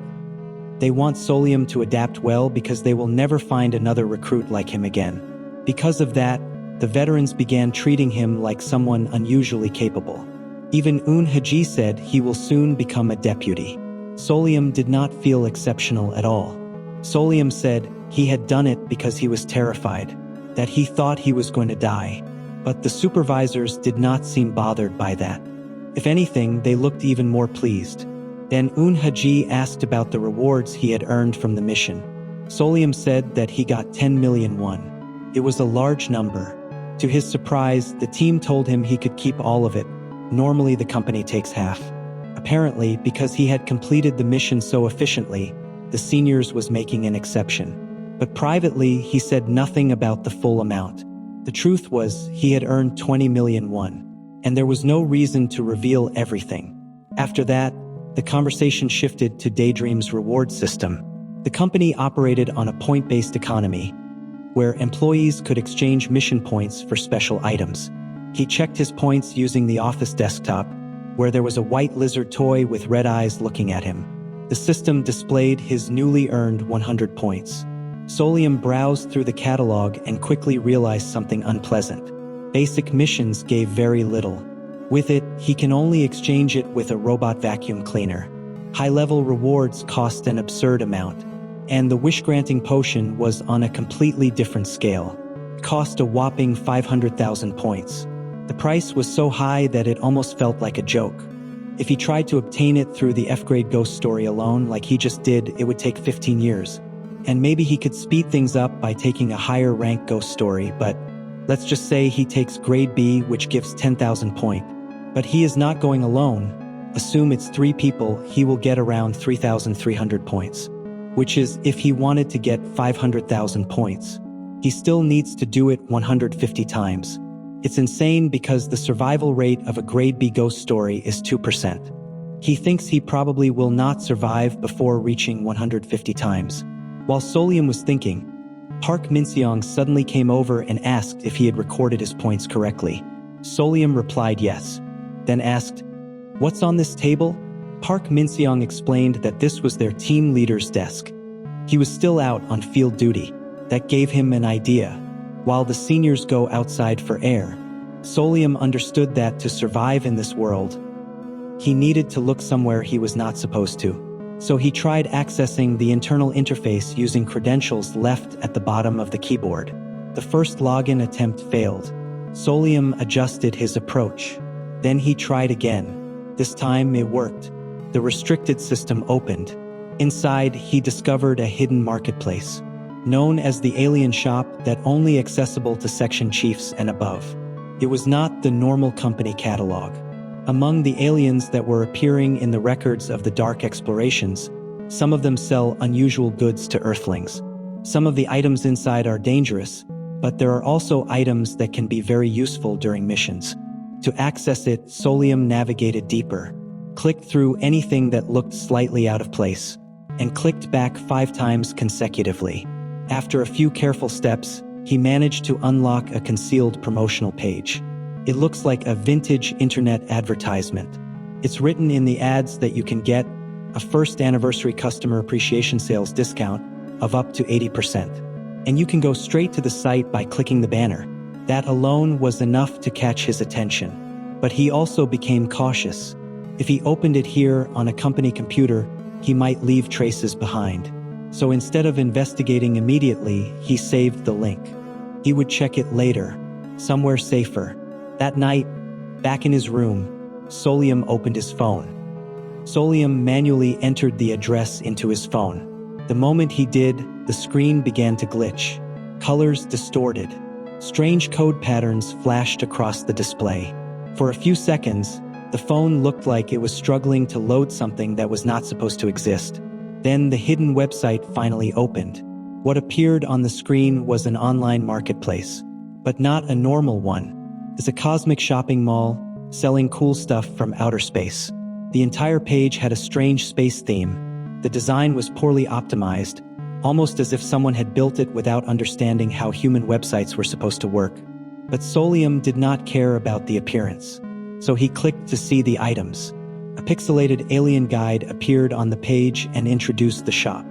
They want Solium to adapt well because they will never find another recruit like him again. Because of that, the veterans began treating him like someone unusually capable. Even Eun Haji said he will soon become a deputy. Solium did not feel exceptional at all. Solium said he had done it because he was terrified, that he thought he was going to die. But the supervisors did not seem bothered by that. If anything, they looked even more pleased. Then Eun Haji asked about the rewards he had earned from the mission. Solium said that he got 10 million won. It was a large number. To his surprise, the team told him he could keep all of it. Normally, the company takes half. Apparently, because he had completed the mission so efficiently, the seniors was making an exception. But privately, he said nothing about the full amount. The truth was, he had earned 20 million won, and there was no reason to reveal everything. After that, the conversation shifted to Daydream's reward system. The company operated on a point-based economy, where employees could exchange mission points for special items. He checked his points using the office desktop, where there was a white lizard toy with red eyes looking at him. The system displayed his newly earned 100 points. Solium browsed through the catalog and quickly realized something unpleasant. Basic missions gave very little. With it, he can only exchange it with a robot vacuum cleaner. High-level rewards cost an absurd amount, and the wish-granting potion was on a completely different scale. It cost a whopping 500,000 points. The price was so high that it almost felt like a joke. If he tried to obtain it through the F-grade ghost story alone, like he just did, it would take 15 years. And maybe he could speed things up by taking a higher rank ghost story, but let's just say he takes grade B, which gives 10,000 points. But he is not going alone. Assume it's 3 people, he will get around 3,300 points. Which is, if he wanted to get 500,000 points, he still needs to do it 150 times. It's insane because the survival rate of a grade B ghost story is 2%. He thinks he probably will not survive before reaching 150 times. While Solium was thinking, Park Min-seong suddenly came over and asked if he had recorded his points correctly. Solium replied yes, then asked, "What's on this table?" Park Min-seong explained that this was their team leader's desk. He was still out on field duty. That gave him an idea. While the seniors go outside for air, Solium understood that to survive in this world, he needed to look somewhere he was not supposed to. So he tried accessing the internal interface using credentials left at the bottom of the keyboard. The first login attempt failed. Solium adjusted his approach. Then he tried again. This time it worked. The restricted system opened. Inside, he discovered a hidden marketplace, known as the Alien Shop, that only accessible to section chiefs and above. It was not the normal company catalog. Among the aliens that were appearing in the records of the Dark Explorations, some of them sell unusual goods to Earthlings. Some of the items inside are dangerous, but there are also items that can be very useful during missions. To access it, Solium navigated deeper, clicked through anything that looked slightly out of place, and clicked back 5 times consecutively. After a few careful steps, he managed to unlock a concealed promotional page. It looks like a vintage internet advertisement. It's written in the ads that you can get a first anniversary customer appreciation sales discount of up to 80%. And you can go straight to the site by clicking the banner. That alone was enough to catch his attention. But he also became cautious. If he opened it here on a company computer, he might leave traces behind. So instead of investigating immediately, he saved the link. He would check it later, somewhere safer. That night, back in his room, Solium opened his phone. Solium manually entered the address into his phone. The moment he did, the screen began to glitch. Colors distorted. Strange code patterns flashed across the display. For a few seconds, the phone looked like it was struggling to load something that was not supposed to exist. Then the hidden website finally opened. What appeared on the screen was an online marketplace, but not a normal one. It's a cosmic shopping mall selling cool stuff from outer space. The entire page had a strange space theme. The design was poorly optimized, almost as if someone had built it without understanding how human websites were supposed to work. But Solium did not care about the appearance, so he clicked to see the items. A pixelated alien guide appeared on the page and introduced the shop.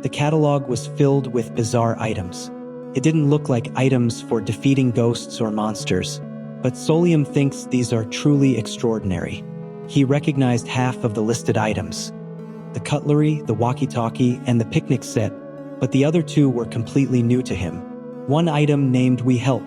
The catalog was filled with bizarre items. It didn't look like items for defeating ghosts or monsters, but Solium thinks these are truly extraordinary. He recognized half of the listed items: the cutlery, the walkie-talkie, and the picnic set, but the other 2 were completely new to him. One item named We Help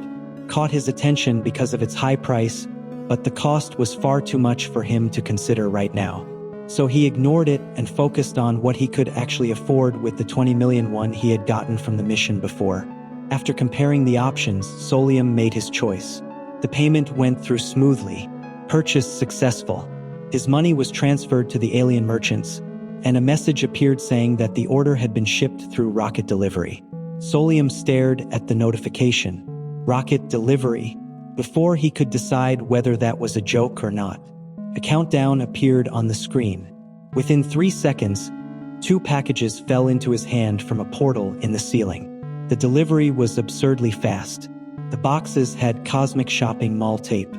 caught his attention because of its high price, but the cost was far too much for him to consider right now. So he ignored it and focused on what he could actually afford with the 20 million one he had gotten from the mission before. After comparing the options, Solium made his choice. The payment went through smoothly. Purchase successful. His money was transferred to the alien merchants, and a message appeared saying that the order had been shipped through rocket delivery. Solium stared at the notification. Rocket delivery. Before he could decide whether that was a joke or not, a countdown appeared on the screen. Within 3 seconds, 2 packages fell into his hand from a portal in the ceiling. The delivery was absurdly fast. The boxes had cosmic shopping mall tape.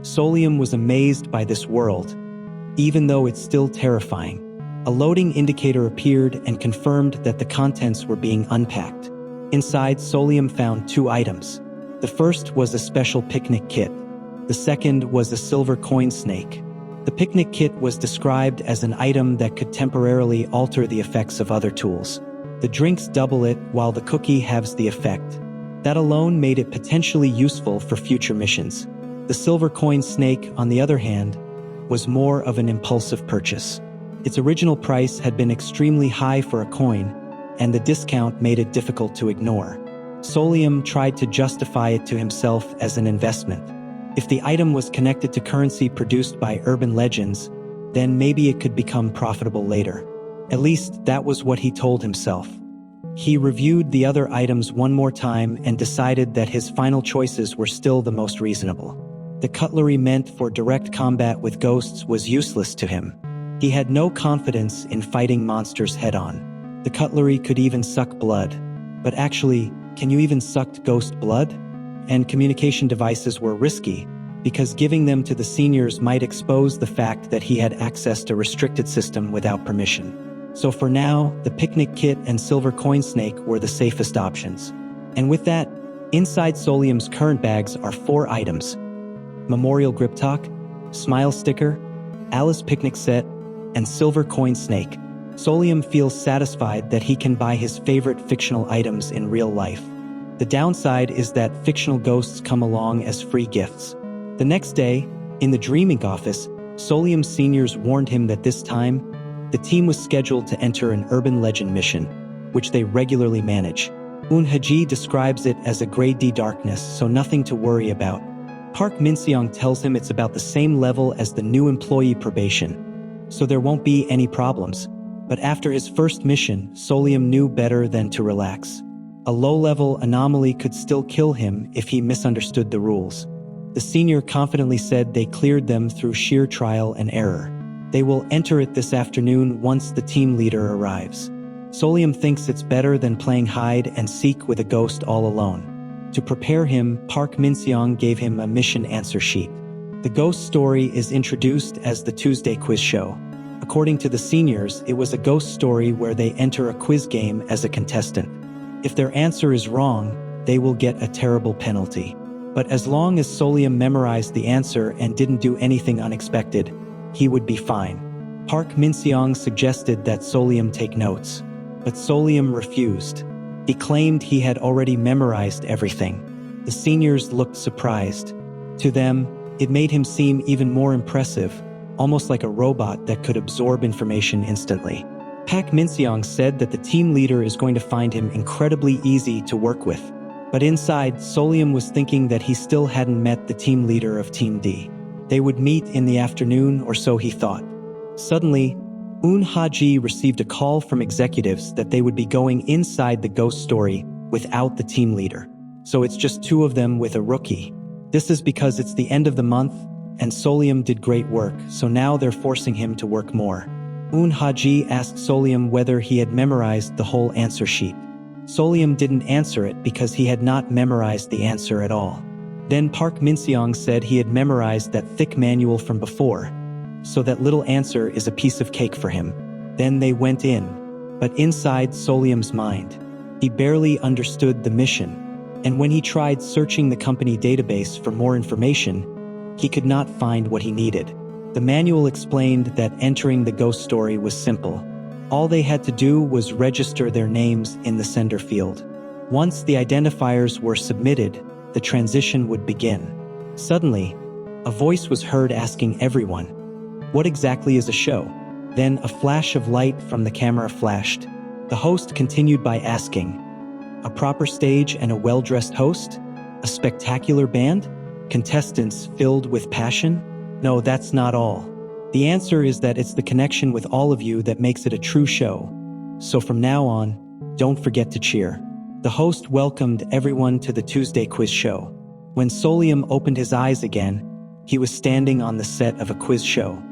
Solium was amazed by this world, even though it's still terrifying. A loading indicator appeared and confirmed that the contents were being unpacked. Inside, Solium found 2 items. The first was a special picnic kit. The second was a silver coin snake. The picnic kit was described as an item that could temporarily alter the effects of other tools. The drinks double it, while the cookie halves the effect. That alone made it potentially useful for future missions. The silver coin snake, on the other hand, was more of an impulsive purchase. Its original price had been extremely high for a coin, and the discount made it difficult to ignore. Solium tried to justify it to himself as an investment. If the item was connected to currency produced by urban legends, then maybe it could become profitable later. At least that was what he told himself. He reviewed the other items one more time and decided that his final choices were still the most reasonable. The cutlery meant for direct combat with ghosts was useless to him. He had no confidence in fighting monsters head-on. The cutlery could even suck blood. But actually, can you even suck ghost blood? And communication devices were risky, because giving them to the seniors might expose the fact that he had accessed a restricted system without permission. So for now, the picnic kit and silver coin snake were the safest options. And with that, inside Solium's current bags are 4 items: memorial grip talk, smile sticker, Alice picnic set, and silver coin snake. Solium feels satisfied that he can buy his favorite fictional items in real life. The downside is that fictional ghosts come along as free gifts. The next day, in the Dreaming office, Solium's seniors warned him that this time, the team was scheduled to enter an urban legend mission, which they regularly manage. Haji describes it as a grade D darkness, so nothing to worry about. Park Min-seong tells him it's about the same level as the new employee probation, so there won't be any problems. But after his first mission, Solium knew better than to relax. A low-level anomaly could still kill him if he misunderstood the rules. The senior confidently said they cleared them through sheer trial and error. They will enter it this afternoon once the team leader arrives. Solium thinks it's better than playing hide and seek with a ghost all alone. To prepare him, Park Min-seong gave him a mission answer sheet. The ghost story is introduced as the Tuesday quiz show. According to the seniors, it was a ghost story where they enter a quiz game as a contestant. If their answer is wrong, they will get a terrible penalty. But as long as Solium memorized the answer and didn't do anything unexpected, he would be fine. Park Min-seong suggested that Solium take notes, but Solium refused. He claimed he had already memorized everything. The seniors looked surprised. To them, it made him seem even more impressive, almost like a robot that could absorb information instantly. Park Min-seong said that the team leader is going to find him incredibly easy to work with. But inside, Solium was thinking that he still hadn't met the team leader of Team D. They would meet in the afternoon, or so he thought. Suddenly, Haji received a call from executives that they would be going inside the ghost story without the team leader. So it's just 2 of them with a rookie. This is because it's the end of the month, and Solium did great work, so now they're forcing him to work more. Haji asked Solium whether he had memorized the whole answer sheet. Solium didn't answer it because he had not memorized the answer at all. Then Park Min-seong said he had memorized that thick manual from before, so that little answer is a piece of cake for him. Then they went in, but inside Solium's mind, he barely understood the mission, and when he tried searching the company database for more information, he could not find what he needed. The manual explained that entering the ghost story was simple. All they had to do was register their names in the sender field. Once the identifiers were submitted, the transition would begin. Suddenly, a voice was heard asking everyone, "What exactly is a show?" Then a flash of light from the camera flashed. The host continued by asking, "A proper stage and a well-dressed host? A spectacular band? Contestants filled with passion? No, that's not all. The answer is that it's the connection with all of you that makes it a true show. So from now on, don't forget to cheer." The host welcomed everyone to the Tuesday quiz show. When Solium opened his eyes again, he was standing on the set of a quiz show.